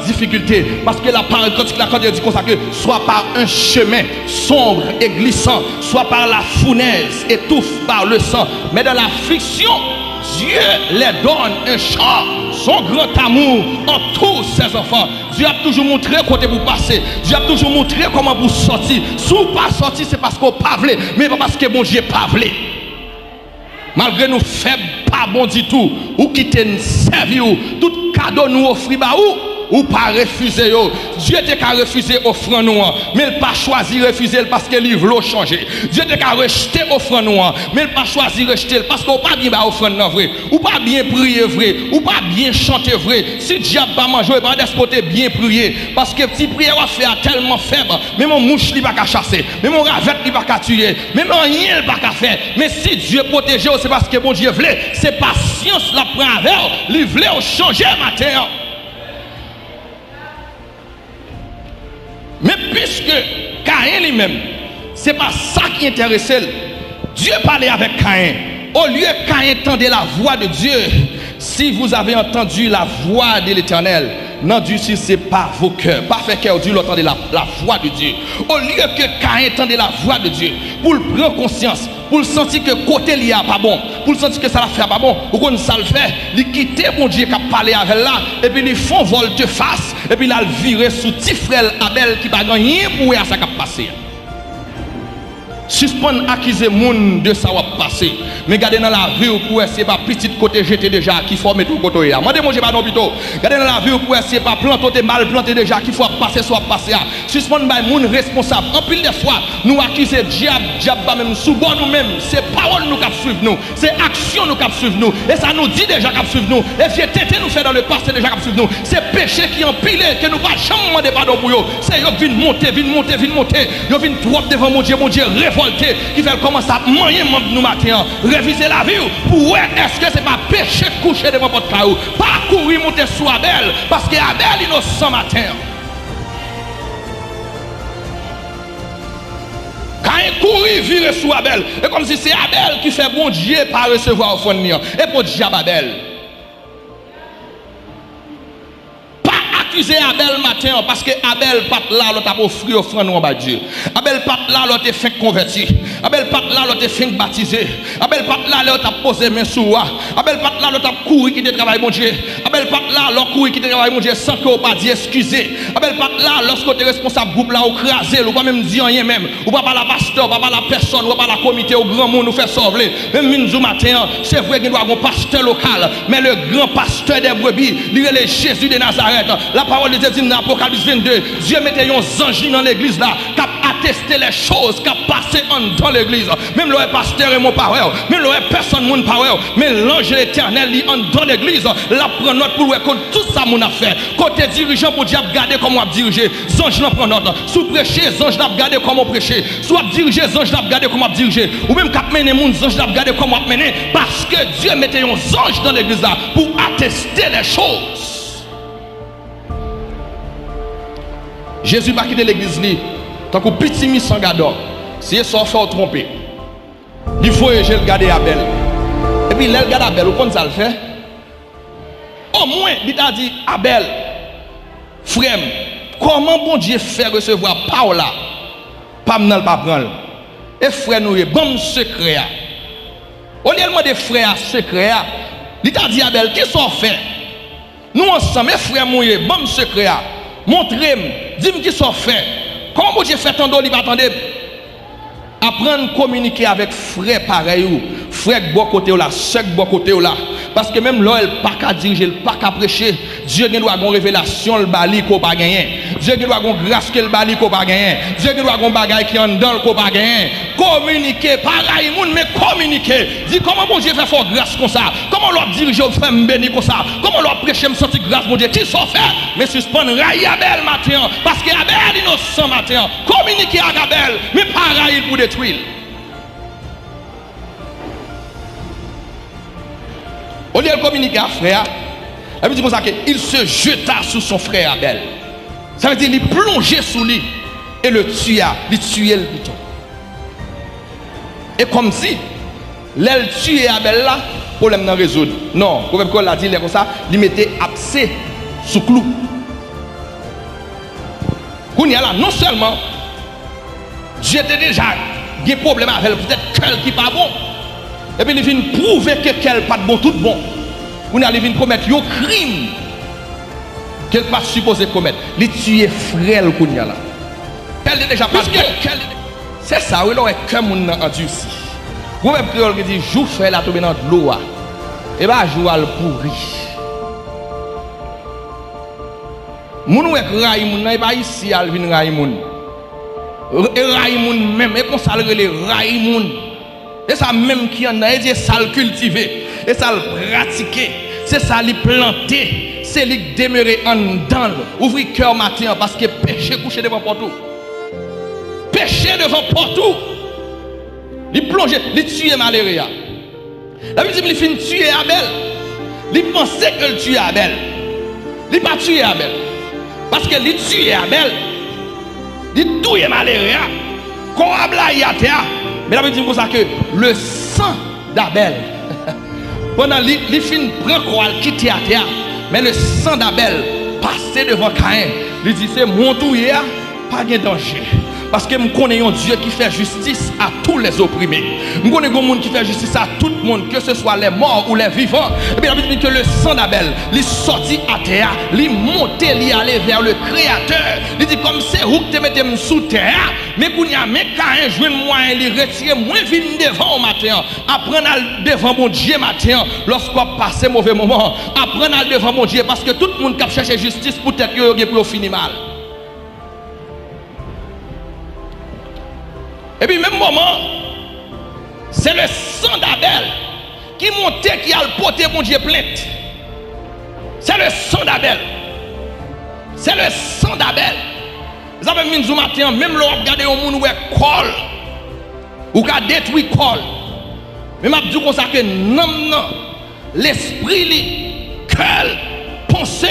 difficulté, parce que la parole quand Dieu dit comme ça que soit par un chemin sombre et glissant, soit par la fournaise étouffe par le sang, mais dans l'affliction Dieu les donne un chant, son grand amour en tous ses enfants. Dieu a toujours montré côté pour passer, Dieu a toujours montré comment vous sortir. Si vous pas sortir c'est parce qu'on pas voulu, mais pas parce que bon Dieu pas voulu. Malgré nous faibles, pas bon du tout, ou quitter nous servir, tout cadeau nous offrir bah ou pas refuser yo. Dieu t'a qu'à refuser offrande nous, mais il pas choisi refuser parce que il veut changer. Dieu t'a qu'à rejeter offrande nous, mais il pas choisi rejeter parce qu'on pas bien offrande non vrai, ou pas bien prier vrai, ou pas bien chanter vrai. Si diable pas manger, pas d'espoter bien prier parce que petit prière va faire tellement faible, même mon mouche li pas qu'à chasser, même mon ravette li pas qu'à tuer, même rien pas qu'à faire. Mais si Dieu protège, c'est parce que bon Dieu voulait, c'est patience la prend avec, il voulait changer matin. Mais puisque Caïn lui-même, ce n'est pas ça qui intéressait, Dieu parlait avec Caïn. Au lieu que Caïn entendait la voix de Dieu, si vous avez entendu la voix de l'Éternel, n'endurcissez c'est pas vos cœurs. Pas fait cœur dur, l'entendez la voix de Dieu. Au lieu que Caïn entendait la voix de Dieu, pour le prendre conscience, pour le sentir que côté il a pas bon, pour le sentir que ça l'a fait pas bon, ou qu'on ça le fait, il quitte mon Dieu qui a parlé avec là, et puis ils font volte face, et puis il a viré sous petit frère Abel qui n'a rien pour ça qui a passé. Suspendre accuser moun de ça va passer. Mais gardez dans la vie pour essayer pas petit côté jeté déjà qui forme tout côté là. Mandez moi j'ai pas non plutôt. Gardez dans la vie pour essayer pas planter mal planté déjà qui faut passer soit passer. Suspendre by moun responsable. En pile de fois nous accuser diable pas même sous bon nous même. C'est parole nous qui suivent nous. C'est action nous qui suivent nous. Et ça nous dit déjà qui suivent nous. Et vieux tété nous fait dans le passé déjà qui suivent nous. C'est péché qui empilé que nous pas jamais demander pardon pour eux. C'est yo vinn monter. Yo vinn trop devant mon Dieu révolté qui fait commencer à manger nous matin. Réviser la vie pour voir est-ce que c'est pas péché de coucher devant votre caillou. Pas courir monter sur Abel parce que Abel innocent matin. Quand il courit virer sur Abel, et comme si c'est Abel qui fait bon Dieu pas recevoir au fond de et pour diable Abel. Accuser Abel matin parce que Abel pas là l'autre a offert offrande en bas Dieu. Abel pas là l'autre fait converti. Abel pas là l'autre fait baptisé. Abel pas là l'autre a posé main sur toi. Abel pas là l'autre a couru qui te travaille mon Dieu. Abel pas là l'autre couru qui te travaille mon Dieu sans que pas dire excusez. Abel pas là lorsque tu es responsable groupe là ou craser ou pas même dire rien même. Ou pas la pasteur, pas la personne, ou pas la comité au grand monde nous fait sauver. Même minzou matin, c'est vrai qu'il doit avoir un pasteur local, mais le grand pasteur des brebis, il est Jésus de Nazareth. La parole de Dieu dit dans Apocalypse 22, Dieu mettait un ange dans l'église là, qui a attesté les choses qui ont passé dans l'église. Même le pasteur et mon parole, même le personne mon parole, mais l'ange éternel lit dans l'église, la prend note pour voir tout ça mon affaire. Côté dirigeant pour dire garder comment diriger, ange n'a prend note. Sous prêcher, ange n'a garder comment prêcher. Soit diriger, ange n'a garder comment diriger. Ou même cap mener mon ange n'a garder comment mener parce que Dieu mettait un ange dans l'église là pour attester les choses. Jésus va quitter l'église li, tant que petit mis sans gador. Si ça fait tromper. Il faut que je regarde Abel. Et puis il regarde Abel, comment ça le fait? Au moins, il a dit Abel, frère, comment bon Dieu fait recevoir Paola? Pas m'nal pas prendre. Et frère nous est bon secret. Au lieu de demander frère secret, il a dit Abel, qu'est-ce qu'on fait? Nous ensemble, mes frères mouillés, bon secret. Montrez-moi, dis-moi qui sont fait. Comment vous Dieu fait tant d'eau, il va attendre? Apprendre à communiquer avec frère pareil, frère de bon côté ou là, sœur de bon côté ou là. Parce que même là, il n'a pas qu'à diriger, il n'a pas qu'à prêcher. Dieu doit avoir une révélation, le bali qu'on pas gagner. Dieu doit avoir une grâce que le bali qu'on pas gagner. Dieu doit avoir un bagage qui en dans qu'on pas gagner. Communiquer, pareil, mais communiquer. Dis comment mon Dieu fait fort grâce comme ça. Comment l'on dirige au frère béni comme ça. Comment l'on prêcher me sentir grâce mon Dieu. Qui sont fait? Mais suspendre railler Abel matin. Parce que Abel innocent matin. Communiquer avec Abel, mais pareil pour détruire. Au lieu de communiquer à frère, il dit comme ça qu'il se jeta sur son frère Abel. Ça veut dire qu'il plongeait sous lui et le tua, il tuait le bouton. Et comme si, l'aile tuait Abel là, le problème n'a résoudre. Non, le prophète l'a dit comme ça, il mettait abcès sous clou. Qu'on y a là, non seulement, Dieu était déjà des problèmes avec elle, peut-être qu'elle qui n'est pas bon. Et puis il vient prouver que qu'elle n'est pas bon, tout bon. On a vient commettre un crime qu'elle n'est pas supposée commettre. Il tue frère qu'on y a là. Elle est déjà pas bon. C'est ça, oui, là, que mon endurci. Vous même créole qui dit, joue frère la tomber dans l'eau. Et bien, joue à le pourri. Moun ou est raï moun, n'est pas ici, elle vient raï moun. Et raï moun même, et qu'on s'alre les raï moun. Et ça même qui en a, et ça le cultiver, et ça le pratiquer, c'est ça le planter, c'est lui demeurer en dedans, ouvrir cœur matin parce que péché couché devant partout. Péché devant partout. Il plonge, il tue malheureux. La Bible dit qu'il finit tuer Abel. Il pensait qu'il tue Abel. Il n'a pas tué Abel. Parce qu'il tue Abel. Il tue malheureux. Quand Abel a été, mais la Bible dit comme ça que le sang d'Abel, pendant qu'il finit prend quoi, quitter à terre, mais le sang d'Abel passer devant Caïn. Il dit c'est mon tour hier, pas de danger. Parce que je connais un Dieu qui fait justice à tous les opprimés. Je connais un monde qui fait justice à tout le monde, que ce soit les morts ou les vivants. Et bien, la Bible dit que le sang d'Abel, il sortit à terre, il montait, il allait vers le Créateur. Il dit comme c'est vous qui te mettez sous terre, mais quand il y a Caïn, je vais moyen, il retire moins vite devant au matin. Apprendre devant mon Dieu matin, lorsqu'on passe un mauvais moment. Apprendre devant mon Dieu, parce que tout le monde qui cherche justice, peut-être qu'il pour finir mal. Et puis, même moment, c'est le sang d'Abel qui montait, qui a le porté mon Dieu plainte. C'est le sang d'Abel. C'est le sang d'Abel. Vous avez mis un matin, même là, regardez un monde où est col, ou qui a détruit col. Mais je dis comme ça que non, l'esprit, le cœur, pensée,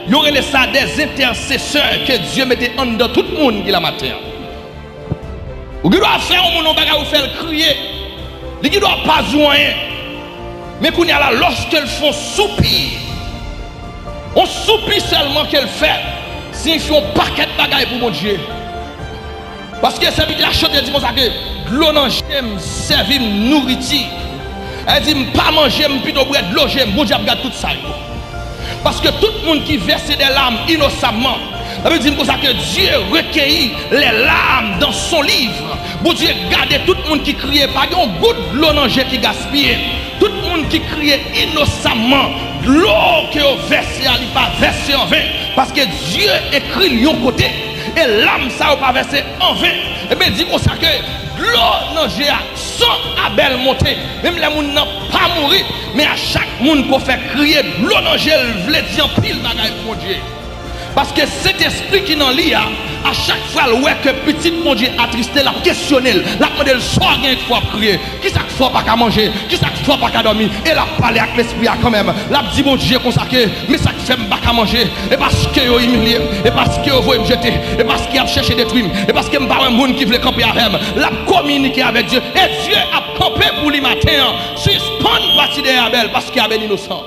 il y aurait des intercesseurs que Dieu mettait en dedans tout le monde qui la matin. Ou qui doit faire un monde ou faire crier. Qui ne doit pas jouer. Mais qu'on y a là, lorsqu'elles font soupir, on soupire seulement qu'elle fait. Signifie un paquet de bagailles pour mon Dieu. Parce que c'est la chose qui dit comme ça que l'eau non j'aime servir nourriture. Elle dit pas manger, plutôt boire de l'eau, j'aime. Bon Dieu regarde tout ça. Parce que tout le monde qui verse des larmes innocemment, ça veut dire que Dieu recueillit les larmes dans son livre. Bon Dieu garde tout le monde qui criait, pas un goût de l'eau qui gaspille. Tout le monde qui criait innocemment, l'eau qui est versée, elle n'est pas versée en vain. Parce que Dieu écrit l'un côté et l'âme ça n'est pas versée en vain. Et bien dit comme ça que l'eau sans Abel monter, même les gens n'ont pas mouru, mais à chaque monde qu'on fait crier l'eau elle veut dire pile bagaille pour Dieu. Parce que cet esprit qui n'en lit, à chaque fois que petit mon Dieu attristé, la questionner, la demandé le soir une fois prier, qui ça fait pas qu'à manger, qui ça fait pas qu'à dormir, et la parler avec l'esprit quand même. La dit mon Dieu consacré, mais ça fait pas qu'à manger, et parce que vous humilié, et parce que vous me jeter, et parce qu'il a cherché des trucs, et parce qu'il n'y a pas un monde qui veut camper avec lui, la communiquer avec Dieu, et Dieu a campé pour lui matin, suspendre partie d'Abel parce qu'il est Abel innocent.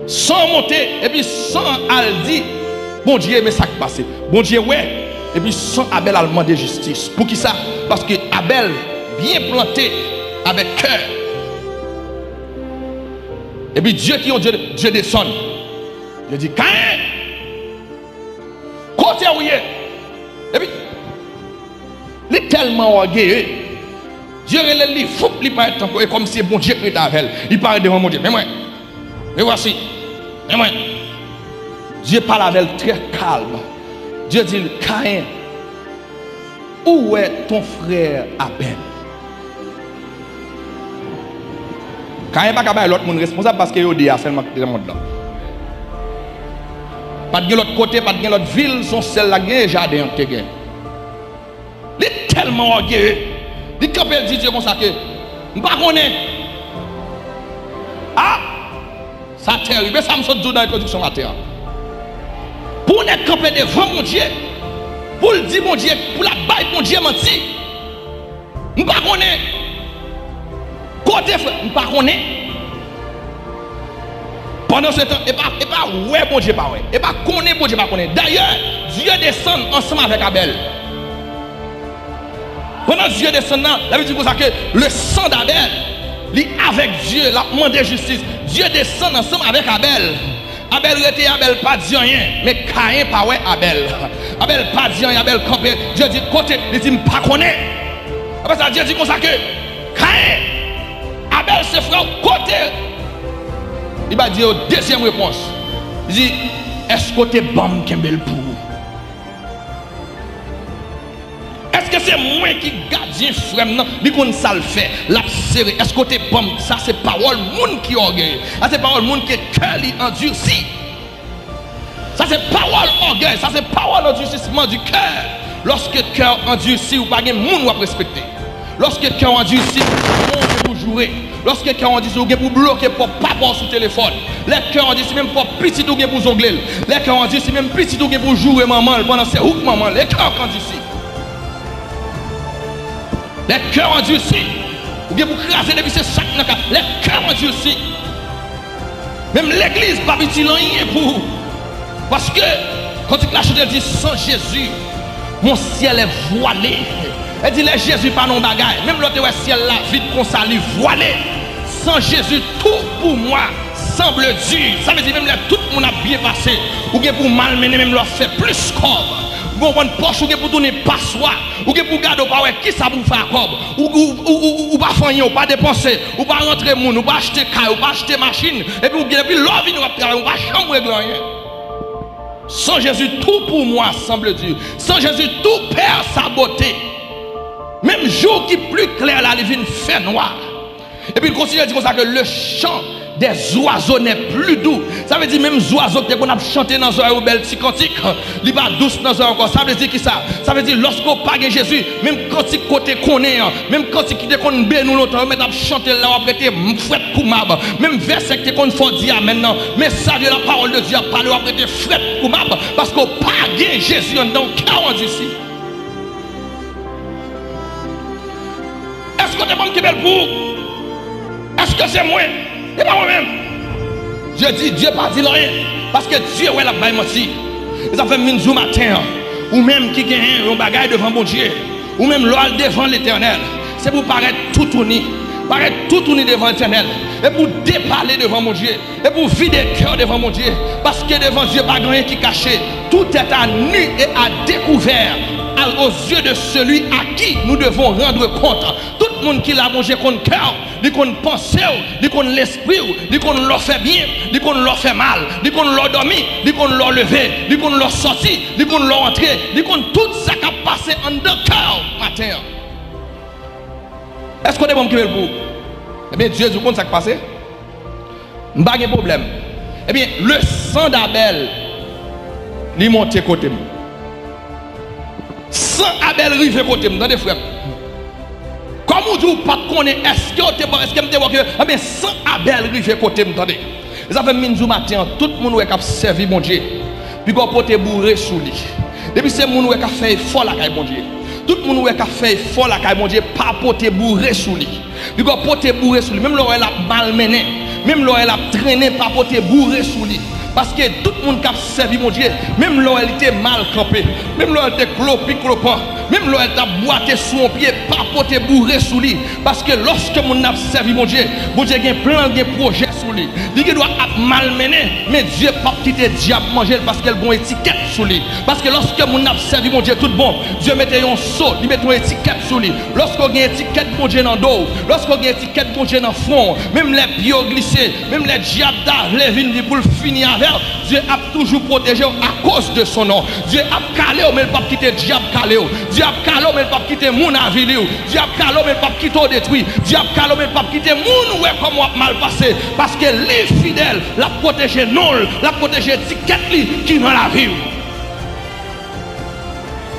Sans monter, et puis sans Aldi, bon Dieu, mais ça qui passe. Bon Dieu, ouais, et puis sans Abel a demandé justice. Pour qui ça? Parce que Abel, bien planté, avec cœur. Et puis Dieu qui est Dieu descend. Il dit, Caïn, côté où il est. Et puis, il est tellement orgueilleux. Dieu, il faut qu'il paraît encore, comme si bon Dieu était avec elle. Il paraît devant mon Dieu. Mais moi, mais voici. Et moi, Dieu parle avec elle très calme. Dieu dit, Caïn, où est ton frère Abel? Caïn n'est pas l'autre monde responsable parce qu'il y a seulement dans le monde. Pas de l'autre côté, pas de l'autre ville, son seul la guerre, jardin. Il est tellement orgueilleux. Il dit Dieu comme ça que, je ne sais pas. Ah! Ça terrible, ça me saute dans l'introduction matin. Pour ne camper devant mon Dieu, pour le dire mon Dieu, pour la baille mon Dieu menti. Je ne sais pas côté frère, je ne sais pas pendant ce temps, et pas ouais mon Dieu pas ouais, et pas connaît mon Dieu pas connaît. D'ailleurs, Dieu descend ensemble avec Abel. Pendant que Dieu descend, la Bible dit pour ça que le sang d'Abel, lui avec Dieu, la demande de justice. Dieu descend ensemble avec Abel. Abel était Abel pas dit rien, mais Caïn pas ouais Abel. Abel pas dit rien, Abel campé. Dieu dit côté, il dit pas connaît. Après ça Dieu dit comme ça que Caïn, Abel ses frères côté. Il va dire deuxième réponse. Il dit est-ce que tu es bon Kembel pour? Est-ce que c'est moi qui gardien frère non, dit qu'on ça le fait, la serré. Est-ce que tu es bon? Ça c'est parole monde qui orgueil. Ça c'est parole monde qui cœur endurci. Ça c'est parole orgueil, ça c'est parole endurcissement du cœur. Lorsque cœur endurci ou pas de monde à respecter. Lorsque cœur endurci, on peut jouer. Lorsque cœur endurci, on peut bloquer pour pas voir sur téléphone. Les cœurs endurci même pour petit ou pour jongler. Les cœurs endurci même petit ou pour jouer maman pendant c'est où maman les cœurs endurci. Les cœurs endurcis, ou bien vous craser depuis ce sac, les cœurs endurcis. Même l'église, pas utile rien pour Parce que quand la chanteuse dit sans Jésus, mon ciel est voilé. Elle dit les Jésus pas non bagaille. Même l'autre ciel là vite qu'on s'allie voilé. Sans Jésus, tout pour moi semble dur. Ça veut dire même là tout le monde a bien passé. Ou bien pour malmener même leur fait plus corps. Ou bien pour poche ou bien pour tourner passoire. Ou bien pour garder pas ouais qui ça vous fait corps. Ou pas faire ou pas dépenser, ou pas rentrer moun, ou pas acheter caille, ou pas acheter machine et puis ou bien puis l'or vient ou pas chambre rien. Sans Jésus, tout pour moi semble dur. Sans Jésus, tout perd sa beauté. Même jour qui plus clair, là, il vient faire noir. Et puis il continue à dire comme ça que le chant des oiseaux n'est plus doux. Ça veut dire même les oiseaux qu'on a chanté dans un bel petit cantique, il va douce dans un encore. Ça veut dire qui ça? Ça veut dire lorsqu'on parle de Jésus, même cantique côté qu'on est, même cantique qui qu'on bénit nous longtemps, mais on chanter là, on prêter fret pour mab, même verset qu'on faut dire maintenant, mais ça de la parole de Dieu a parlé, on prêter fret pour mab, parce qu'on parle de Jésus dans le cœur d'ici. Est-ce que tu es bon qui belle pour? Est-ce que c'est moi? Et pas moi-même. Je dis Dieu pas dit rien. Parce que Dieu est là bas menti. Ça fait minzou matin. Ou même qui gagne un bagage devant mon Dieu. Ou même l'oral devant l'éternel. C'est pour paraître tout tourné. Paraître tout tourné devant l'éternel. Et pour déparler devant mon Dieu. Et pour vider le cœur devant mon Dieu. Parce que devant Dieu, pas rien qui est caché. Tout est à nu et à découvert. Aux yeux de celui à qui nous devons rendre compte. Tout le monde qui l'a mangé contre cœur, il qu'on pense, il qu'on l'esprit, il qu'on leur fait bien, il qu'on leur fait mal, il qu'on leur dormi, il qu'on leur levé, il qu'on leur sorti, il qu'on leur entré, il qu'on tout ça qui a passé en deux cœurs matin. Est-ce qu'on est bon qui veut le bout? Eh bien Dieu, vous compte ça qui passé? Pas de problème. Eh bien le sang d'Abel, il monte côté moi. Sans Abel rive côté moi, dans frères. Comme vous dites, pas connaître, est-ce que me mais sans Abel rive côté moi, attendez. Ça fait minzou matin, tout le monde qui a servi mon Dieu. Puis qu'on porte bourré sous lui. Depuis c'est mon qui a fait fort la caille mon Dieu. Tout le monde qui a fait fort la caille mon Dieu, pas porter bourré sous lui. Puis qu'on porte bourré sous lui, même là elle a malmené, même là elle a traîné, pas porter bourré sous lui. Parce que tout le monde qui a servi mon Dieu, même là elle était mal campée, même là elle était clopant, même là elle t'a boité sous mon pied, pas porter bourré sous lui. Parce que lorsque mon a servi mon Dieu a un plan, un projet sous lui. Il doit malmener, mais Dieu pas quitter diable manger parce qu'elle a une étiquette sous lui. Parce que lorsque mon a servi mon Dieu tout bon, Dieu mettait un saut, il mettait une étiquette sous lui. Lorsqu'on a une étiquette mon Dieu dans le dos, lorsqu'on a une étiquette mon Dieu dans le front, même les pieds glissés, même les diables les vignes pour finir avec, Dieu a toujours protégé à cause de son nom. Dieu a calé, mais il ne pas quitter diable calé. Dieu a calé, mais il ne pas quitter mon avis. Dieu a calé, mais il ne pas quitter détruit. Dieu a calé, mais il ne pas quitter mon comme mal passé. Parce que les fidèles, la protéger non, la protéger étiquette qui dans la vie.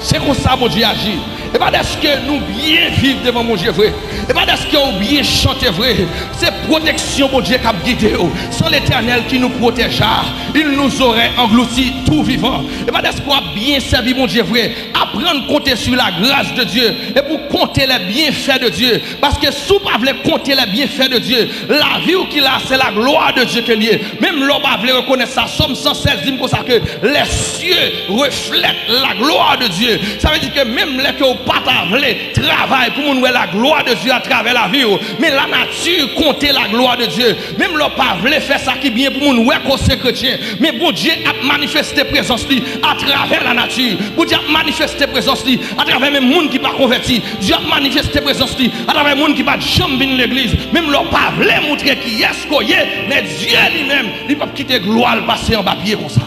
C'est comme ça mon Dieu agit. Et pas parce que nous bien vivre devant mon Dieu vrai. Et pas parce que nous bien chanter vrai. C'est protection mon Dieu qui a guidé. Sans l'éternel qui nous protégea, il nous aurait englouti tout vivant. Et pas parce qu'on a bien servi mon Dieu vrai. Apprendre à compter sur la grâce de Dieu. Et pour compter les bienfaits de Dieu. Parce que si vous ne voulez pas compter les bienfaits de Dieu, la vie qu'il a, c'est la gloire de Dieu qui est liée. Même l'homme ne veut reconnaître ça. Somme 116 dit comme ça que les cieux reflètent la gloire de Dieu. Ça veut dire que même les que pas travail pour nous la gloire de Dieu à travers la vie, mais la nature compter la gloire de Dieu. Même le pas voulait faire ça qui bien pour nous qu'on c'est chrétien, mais bon Dieu a manifesté présence à travers la nature. Bon Dieu a manifesté présence à travers même monde qui pas converti. Dieu a manifesté présence à travers monde qui pas jamais venir l'église. Même le pas voulait montrer qui est-ce qu'on est, mais Dieu lui-même, il pas quitter gloire le passer en papier comme ça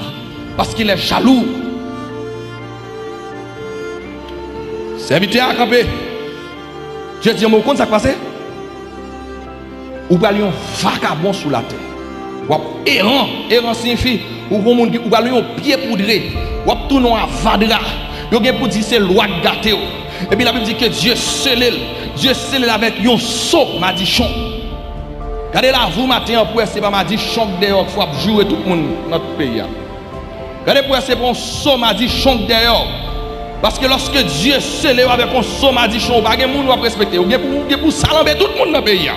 parce qu'il est jaloux. Serviteur à camper. Dieu dit, mon compte, ça passe. Ou parlez un vagabond sous la terre. Ou errant. Errant signifie ou parlez un pied poudré. Ou tout non à vadra. Vous avez pour dire c'est loi gâté. Et puis la Bible dit que Dieu scellé. Dieu scellé avec un saut madichon. Regardez là, vous matin pour c'est pas madichon dehors faut jouer tout le monde dans notre pays. Regardez pour c'est bon saut madichon dehors. Parce que lorsque Dieu se lève avec un somadichon, il y a des gens qui respecter. Il y a pour salamber tout le monde dans le pays.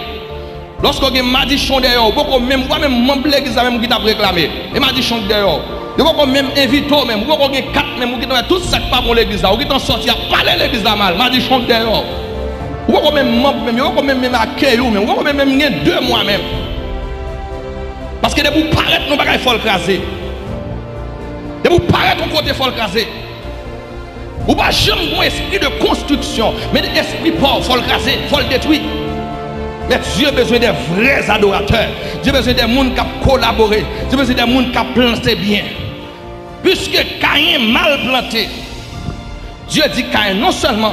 Lorsque il y a un madichon d'ailleurs, même moi-même, mon l'église même qui t'a réclamé. Et madichon d'ailleurs, Vous pouvez même inviter même, vous pouvez quatre même, vous pouvez tout ça qui pas bon l'église là, vous pouvez sortir à parler l'église là mal, m'a dit chante dehors. Vous pouvez même membre même, vous pouvez même accueillir même, vous pouvez même gagner 2 mois même. Parce que de vous paraître nous bagaille faut le craser. De vous paraître au côté faut le craser. Ou pas jamais un esprit de construction, mais l'esprit pauvre, il faut le craser, il faut le détruire. Mais Dieu a besoin des vrais adorateurs. Dieu a besoin des gens qui ont collaboré. Dieu a besoin des gens qui ont planté bien. Puisque Caïn mal planté, Dieu dit Caïn non seulement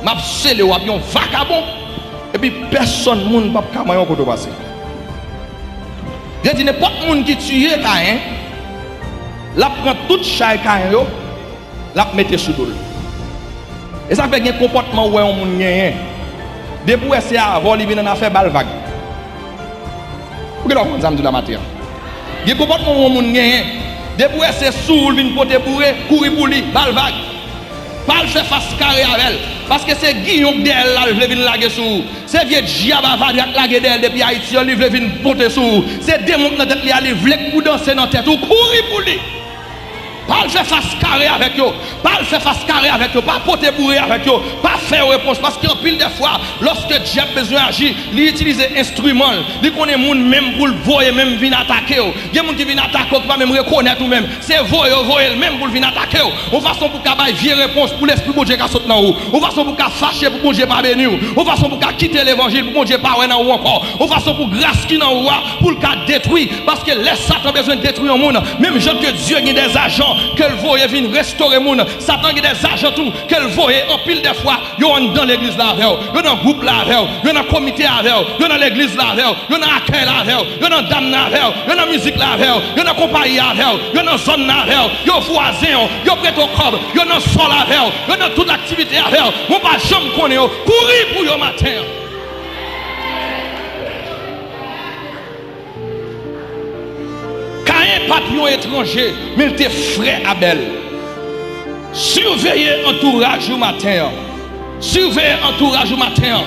m'a scellé ou un vagabond, et puis personne ne peut pas passer. Dieu dit n'importe qui qui tue Caïn, la prend toute chair Caïn, la mette sous l'eau. Et ça fait un comportement où on a depuis que c'est avant, il vient en faire balle vague. Vous voyez ce que je la matière. Il y a un comportement où on a depuis que c'est sous, il vient porter bourré, courir pour lui, balle vague. Pas le faire face carré avec elle. Parce que c'est Guillaume d'elle là, il vient laguer sur. C'est vieux diable va laguer d'elle depuis Haïti, il vient porter sur. C'est démon dans tête, il veut pour danser dans tête, ou courir pour lui. Pas le faire face carré avec eux, pas le faire face carré avec eux, pas porter bourré avec eux, pas faire réponse. Parce qu'en pile des fois, lorsque Dieu a besoin d'agir, il utilise instrument, il connaît les gens même pour le voyer, même venir attaquer. Il y a des gens qui viennent attaquer, qui ne pas même reconnaître ou même. C'est voyer même pour venir attaquer. On façon pour qu'il y ait une réponse pour l'esprit de Dieu qui saute dans vous. On façon pour qu'il fâcher pour que Dieu pas bénir. On façon pour qu'il quitter l'évangile pour que Dieu pas dans vous encore. On façon pour grâce qui dans vous pour le détruire. Parce que les Satan a besoin de détruire le monde. Même gens que Dieu a des agents. Qu'elle voyait venir restaurer moun. Satan a des agents tout qu'elle voyait en pile des fois yo dans l'église là avec yo dans groupe là avec yo dans comité avec yo dans l'église là avec yo dans accueil là avec yo dans dame là avec yo dans musique là avec yo dans compagnie avec yo dans zone là avec yo voisin yo prêt au corps yo dans sol avec yo dans toute activité avec mon pas jamais connaît yo courir pour yo matin. Un papillon étranger, mais il était frère Abel. Surveillez l'entourage au matin. Surveillez l'entourage au matin.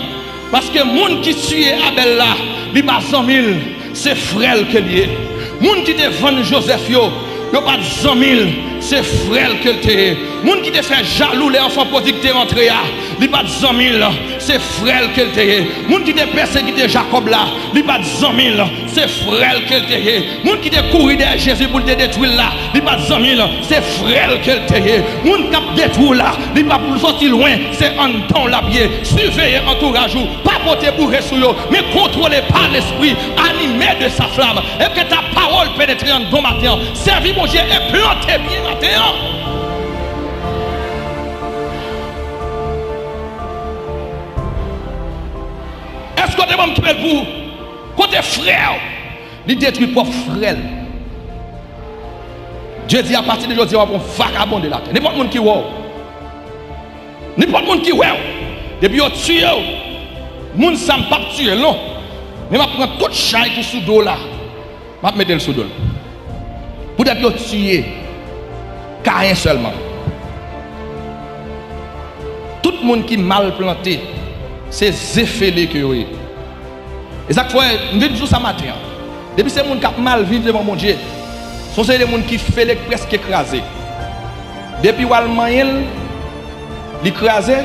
Parce que les gens qui tuent Abel là, il pas 100 000, c'est frère que lié. Les gens qui te vendent Joseph, il n'y a pas 100 000, c'est frère que lié. Les gens qui te fait jaloux, les enfants prodigues qui rentrent là, il n'y a pas 100 000, c'est frère que lié. Les gens qui te persécuté Jacob là, il n'y a pas 100 000, c'est frère que lié. Les gens qui te couru derrière Jésus pour te détruire là, il n'y a pas 100 000, c'est frère que lié. Les gens qui te détruire là, il n'y a pas pour sortir loin, c'est en temps la pied. Surveillez entourage, pas porter pour sur mais contrôlez par l'esprit, animé de sa flamme, et que ta parole pénètre en bon matin. Servis mon Dieu et plantez bien matin. Est-ce que tu vas me tuer pour côté frère, il détruit propre frère. Dieu dit à partir de aujourd'hui, on va vagabond de la terre. N'importe monde qui voit. N'importe monde qui voit. Depuis on tue, moun ça ne pas tuer non. Mais je prends toute chair qui sous dos là. Je mettre le sous dos. Pour dire que tuer Caïn seulement. Tout le monde qui est mal planté, c'est zéphélé que vous. Et ça fait, je vais dire ça matin. Depuis ces gens qui mal vivent devant mon Dieu, ce sont les gens qui font presque écraser. Depuis Walmaïl, l'écraser,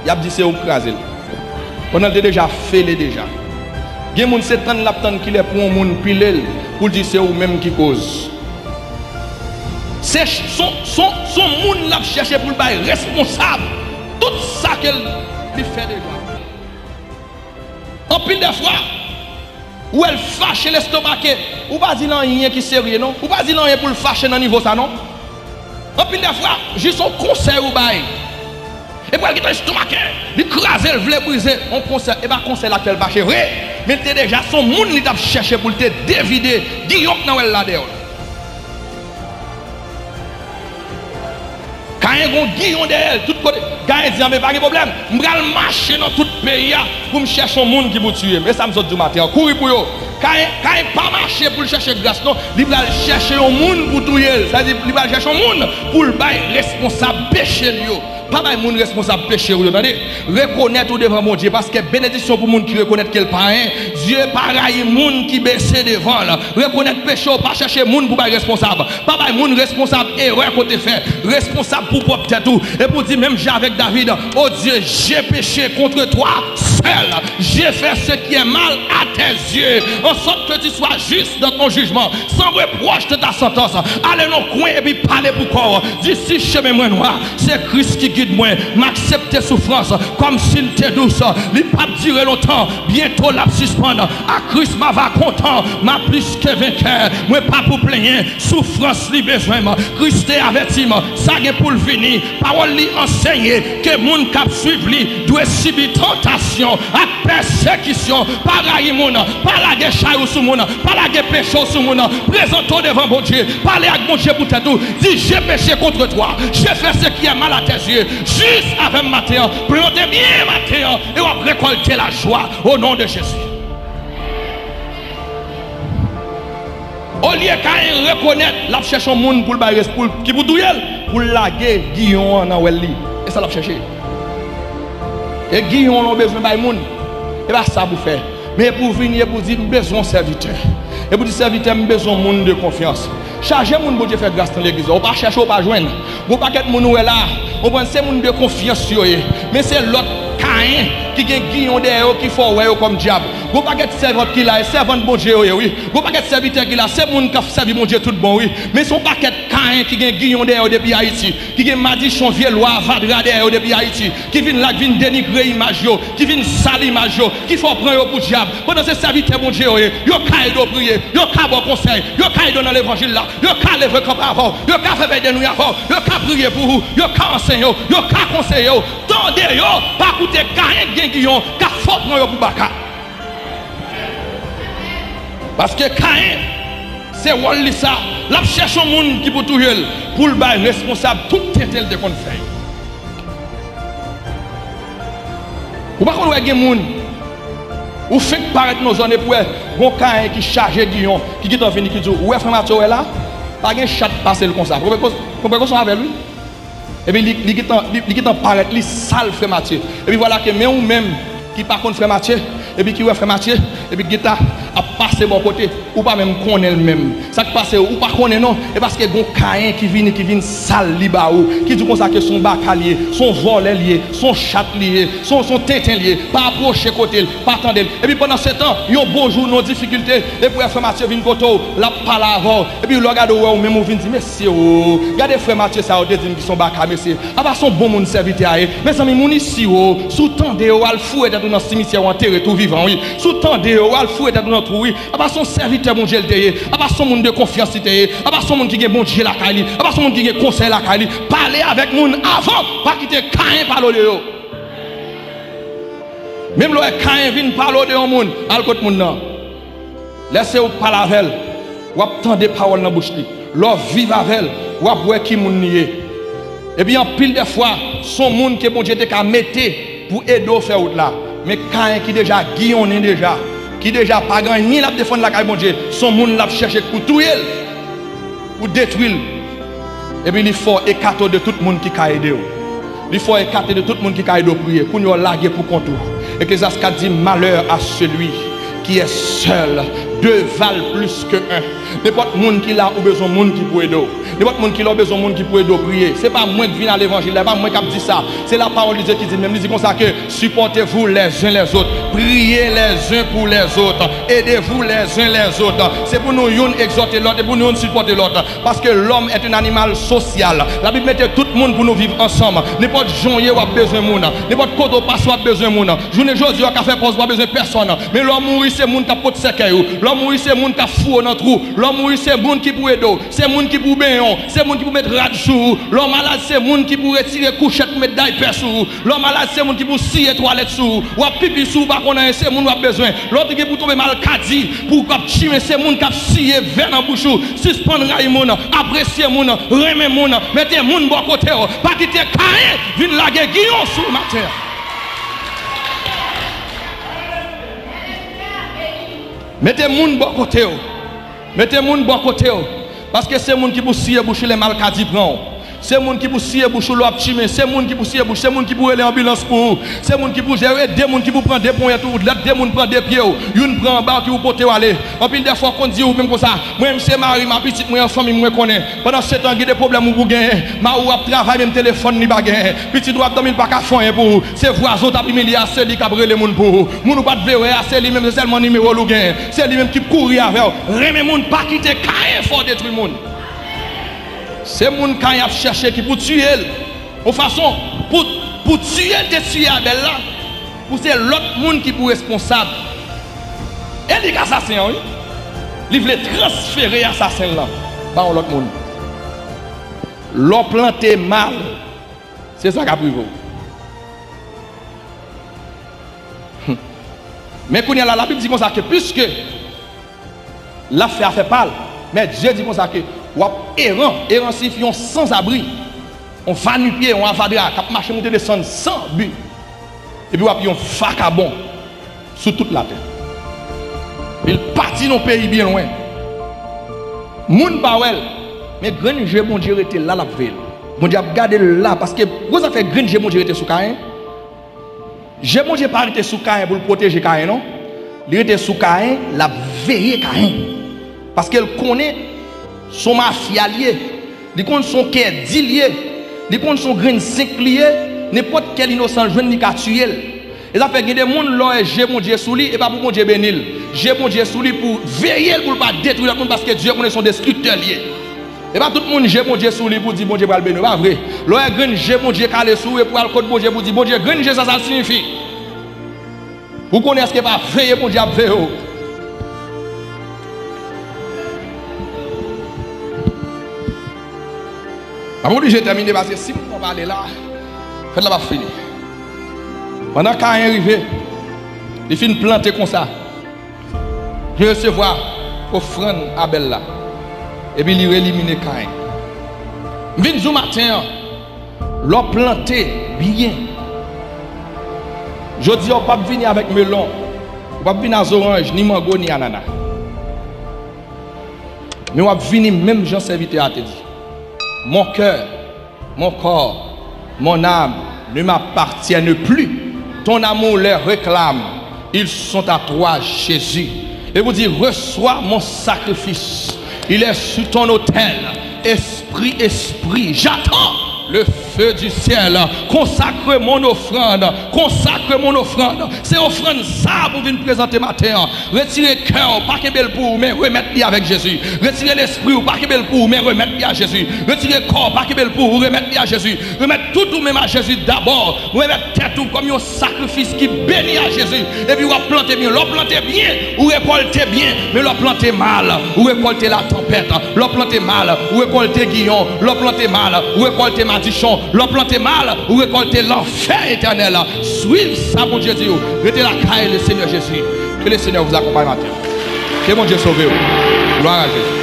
il a dit c'est écraser. On a déjà fait déjà. Il y a des gens qui sont là qui les pour un monde pilel pour dire c'est eux même qui cause. C'est son monde là chercher pour le responsable. Tout ça qu'elle fait déjà. En pile de fois, où elle fâche l'estomac, ou pas dire rien qui est sérieux, non? Ou pas dire rien pour le fâcher dans le niveau ça, non? En pile de fois, juste son conseil ou bail. Et pour elle qui est l'estomac, il crase, elle voulait briser, on conseil, et bien conseil là qu'elle va chez vrai, mais elle déjà son monde qui t'a cherché pour te dévider, Guillaume dans elle là-dedans. Quand il y a un guillon derrière, tout côté, quand il dit, mais pas de problème, je vais marcher dans tout le pays pour me chercher un monde qui vous tuer. Mais ça me saute du matin, courir pour eux. Quand il ne pas marcher pour chercher grâce, non, il va chercher un monde pour tuer. C'est-à-dire qu'il va chercher un monde pour le bail responsable péché. Pas de monde responsable péché, vous entendez? Reconnaître ou devant mon Dieu, parce que bénédiction pour monde qui reconnaît qu'elle pas un. Dieu pareil monde qui baisse devant là. Reconnaître péché, pas chercher monde pour pas responsable. Pas de monde responsable erreur côté fait, responsable pour propre tête tout. Et pour dire même j'ai avec David, oh Dieu, j'ai péché contre toi seul. J'ai fait ce qui est mal à tes yeux, en sorte que tu sois juste dans ton jugement, sans reproche de ta sentence. Allez dans le coin et puis parlez pour corps. D'ici chemin moi noir, c'est Christ qui guide moi. M'accepter souffrance comme s'il était douce. Il pas durer longtemps. Bientôt la suspendre. À Christ m'a va content. M'a plus que vainqueur. Moi pas pour plaigner. Souffrance li besoin. Christ est averti. Ça est pour le venir. Parole li enseigner que moun cap suivre li doit subir tentation à persécution. Pareil moun. Pas la guerre chaou sous moun. Pas la guerre péché sous moun. Présentons devant mon Dieu. Parlez avec mon Dieu pour tout. Dis j'ai péché contre toi. J'ai fait ce qui est mal à tes yeux. Juste avec matin. Plantez bien matin. Et on va récolter la joie au nom de Jésus. Au lieu qu'à reconnaître, la cherche un monde pour le bailler pour qui pour douiller pour laguer Guillaume dans Welli. Et ça l'a cherché. Et Guillaume a besoin de monde. Et bien ça vous fait. Mais pour venir pour dire besoin de serviteur. Et pour dire serviteur, besoin de monde de confiance. Chargez mon Dieu faire grâce dans l'église. On pas chercher, on pas joindre. Vous pas qu'être mon là. On pense c'est monde de confiance sur eux. Mais c'est l'autre Caïn qui gagne Guillaume derrière qui faut ouais comme diable. Vous pas qu'être servante qui là, servante bon Dieu oui. Vous pas qu'être serviteur qui là, c'est monde qui servi mon Dieu tout bon oui. Mais son pas qu'être Caïn qui gagne Guillaume derrière depuis Haïti, qui gagne Madichon Vielois Vadra derrière depuis Haïti, qui vient là qui vient dénigrer image yo, qui vient salir image yo, qui faut prendre pour diable. Pendant ces serviteurs mon Dieu yo caïdo prier, yo ca bon conseil, yo caïdo dans l'évangile là, yo ca lever comme avant, yo ca faire des nuits avant, yo ca prier pour vous, yo ca enseigner, yo ca conseiller. Tendez yo, pas coûter Caïn gagne Guillaume, car faut prendre pour Baka. Parce que Caïn, c'est Wally ça. La cherche un monde qui peut tout pour le bail responsable tout tel de qu'on fait. Ou pas qu'on voit des gens ou fait paraître nos zones pour bon Caïn qui charge Guillaume qui est en venir qui dit ouais frère Mathieu est là, pas un chat passer comme ça. Vous pouvez avec lui. Et puis il est en paraître li sale frère Mathieu. Et puis voilà que mais ou même qui par contre frère Mathieu et puis qui ouais frère Mathieu et puis qui a passé bon côté ou pas même connaître même ça qui passe ou pas connaître non et parce que gon Caïn qui vient sale li ba ou qui dit comme ça que son bac lié son vol lié son chat lié son tétin lié pas approcher côté pas attendre et puis pendant ce temps yon bon jour nos difficultés et puis frère Mathieu vient côté la parle avant et puis le regarde ou même vient dire monsieur regardez frère Mathieu ça dit qui son bac monsieur ah pas son bon monde serviteur mes amis mon ici sous tendez ou al fouet dans un cimetière enterré tout vivant oui sous tendez ou al fouet dans notre oui à part son serviteur mon Dieu le à part son monde de confiance à part son monde qui est bon Dieu la caille à part son monde qui est conseil la caille parler avec monde avant pas quitter Caïn parler de eux même le Caïn vient parler de un monde al côté monde non laissez-vous parler avec elle ou attendre des paroles dans bouche li leur vivre avec elle ou voir qui monde nié et bien pile de fois son monde que bon Dieu te mettre pour aider à faire là mais Caïn qui déjà Guillaume déjà qui déjà pas grand ni la défendre la caille mon Dieu son monde l'a chercher pour tout elle pour détruire et puis il faut écarter de tout le monde qui a aidé il faut écarter de tout le monde qui a aidé prier pour nous larguer pour contour et que ça dit malheur à celui qui est seul deux valent plus que un n'importe monde qui a besoin monde qui peut aider n'importe monde qui a besoin monde qui peut aider prier c'est pas moi qui viens à l'évangile c'est pas moi qui dit ça c'est la parole de Dieu qui dit même il dit comme ça que supportez-vous les uns les autres priez les uns pour les autres aidez-vous les uns les autres c'est pour nous exhorter l'autre et pour nous supporter l'autre parce que l'homme est un animal social la Bible mettait tout le monde pour nous vivre ensemble n'importe journée ou a besoin monde n'importe côté passe ou a besoin monde journée aujourd'hui a fait pause pas besoin personne mais l'homme mourir c'est monde qui porte cercueil l'homme mourir c'est monde qui fou dans trou l'homme mourir c'est monde qui pour aider c'est monde qui pour baignon c'est monde qui pour mettre rad sur l'homme malade c'est monde qui pour retirer couchette mettre diaper sur l'homme malade c'est monde qui pour scier toilette sur ou pipi sur pas connait c'est monde qui a besoin l'autre qui pour tomber mal cadi pour chimer c'est monde qui a scier vert dans bouche suspendre rail monde apprécier monde remet monde mettez monde bon côté pas quitter Caïn vinn la Guillaume sur matin. Mettez moun bon côté. Mettez moun bon côté. Parce que c'est moun qui pour scier boucher les malcadis prend. C'est monde qui pour scier bouche ou l'optimer, c'est monde qui pour scier bouche, c'est monde qui pour aller en ambulance pour, c'est monde qui pour gérer des monde qui pour prendre des points et tout, l'autre des monde prend des pieds, une prend en bas qui vous porter aller. En pile des fois qu'on dit ou même comme ça, moi même c'est mari, ma petite moi en famille moi connais. Pendant 7 ans il y a des problèmes pour gagner, ma ou travail même téléphone ni pas gagner. Petit doit dormir pas qu'à fond pour, c'est voisin t'a primé à celui qui a brûlé monde pour. Moun pas de verre, c'est lui même c'est seulement numéro lu gain. C'est lui même qui courir avec. Remet monde pas quitter caille faut détruire monde. C'est monde quand il a cherché qui pour tuer de façon pour tuer Abel là pour c'est l'autre monde qui pour responsable et les assassins oui il veut transférer assassin là par l'autre monde l'ont planté mal c'est ça qu'a pris vous mais quand la Bible dit comme ça que puisque l'affaire fait mal mais Dieu dit comme ça que errant signifie sans abri. On va nu pied, on va vadra, cap marcher monter descendre sans but. Et puis on a un vagabond sur toute la terre. Il partit dans pays bien loin. Moun Bawel, mais grand jeu mon Dieu était là la veille. Mon Dieu a gardé là parce que vous avez fait grand jeu mon Dieu était sous Caïn. J'ai mon Dieu pas arrêté sous Caïn pour le protéger Caïn non. Il était sous Caïn, la veille Caïn. Parce qu'elle connaît son mafia lié, il connaît son cœur lié, il connaît son grain 5 lié, n'importe quel innocent jeune ni tuer. Et ça fait que des gens là j'ai mon Dieu sous lui et pas pour mon Dieu bénil. J'ai mon Dieu sous lui pour veiller pour ne pas détruire le monde parce que Dieu connaît son destructeur lié. Et pas tout le monde j'ai mon Dieu sous lui pour dire bon Dieu va le bénir, pas vrai. Là grain j'ai mon Dieu calé sous et pour le code bon Dieu pour dire bon Dieu grain j'ai ça signifie. Vous connaissez ce que va veiller mon Dieu veiller. Avant de terminer parce que si on va aller là, faites-la pas fini. Pendant qu'à arrivé, il finit planter comme ça. Je recevoir offrande Abel là. Et puis il éliminer Caïn. Vin du matin, l'on planté bien. Je dis on pas venir avec melon, on pas venir avec orange, ni mango, ni ananas. Mais on va venir même Jean serviteur a te dit. Mon cœur, mon corps, mon âme ne m'appartiennent plus. Ton amour les réclame. Ils sont à toi, Jésus. Et vous dites, reçois mon sacrifice. Il est sur ton autel. Esprit, esprit, j'attends le feu du ciel. Consacre mon offrande. Consacre mon offrande. C'est offrande ça pour venir présenter matin. Retirez le cœur, pas que belle pour, mais remettre-le avec Jésus. Retirez l'esprit, pas que belle pour, mais remettre-le à Jésus. Retirez le corps, pas que belle pour, remettre-le à Jésus. Remettre tout même à Jésus d'abord. Remettre tout comme un sacrifice qui bénit à Jésus. Et puis vous plantez bien. Vous plantez bien, vous récoltez bien, mais vous plantez mal. Vous récoltez la tempête. Vous plantez mal, vous récoltez guillon. Vous plantez mal, vous récoltez madichon. Vous plantez mal, vous récoltez l'enfer éternel. Suivez ça, mon Dieu Dieu. Mettez la caille le Seigneur Jésus. Que le Seigneur vous accompagne matin. Que mon Dieu sauve vous. Gloire à Jésus.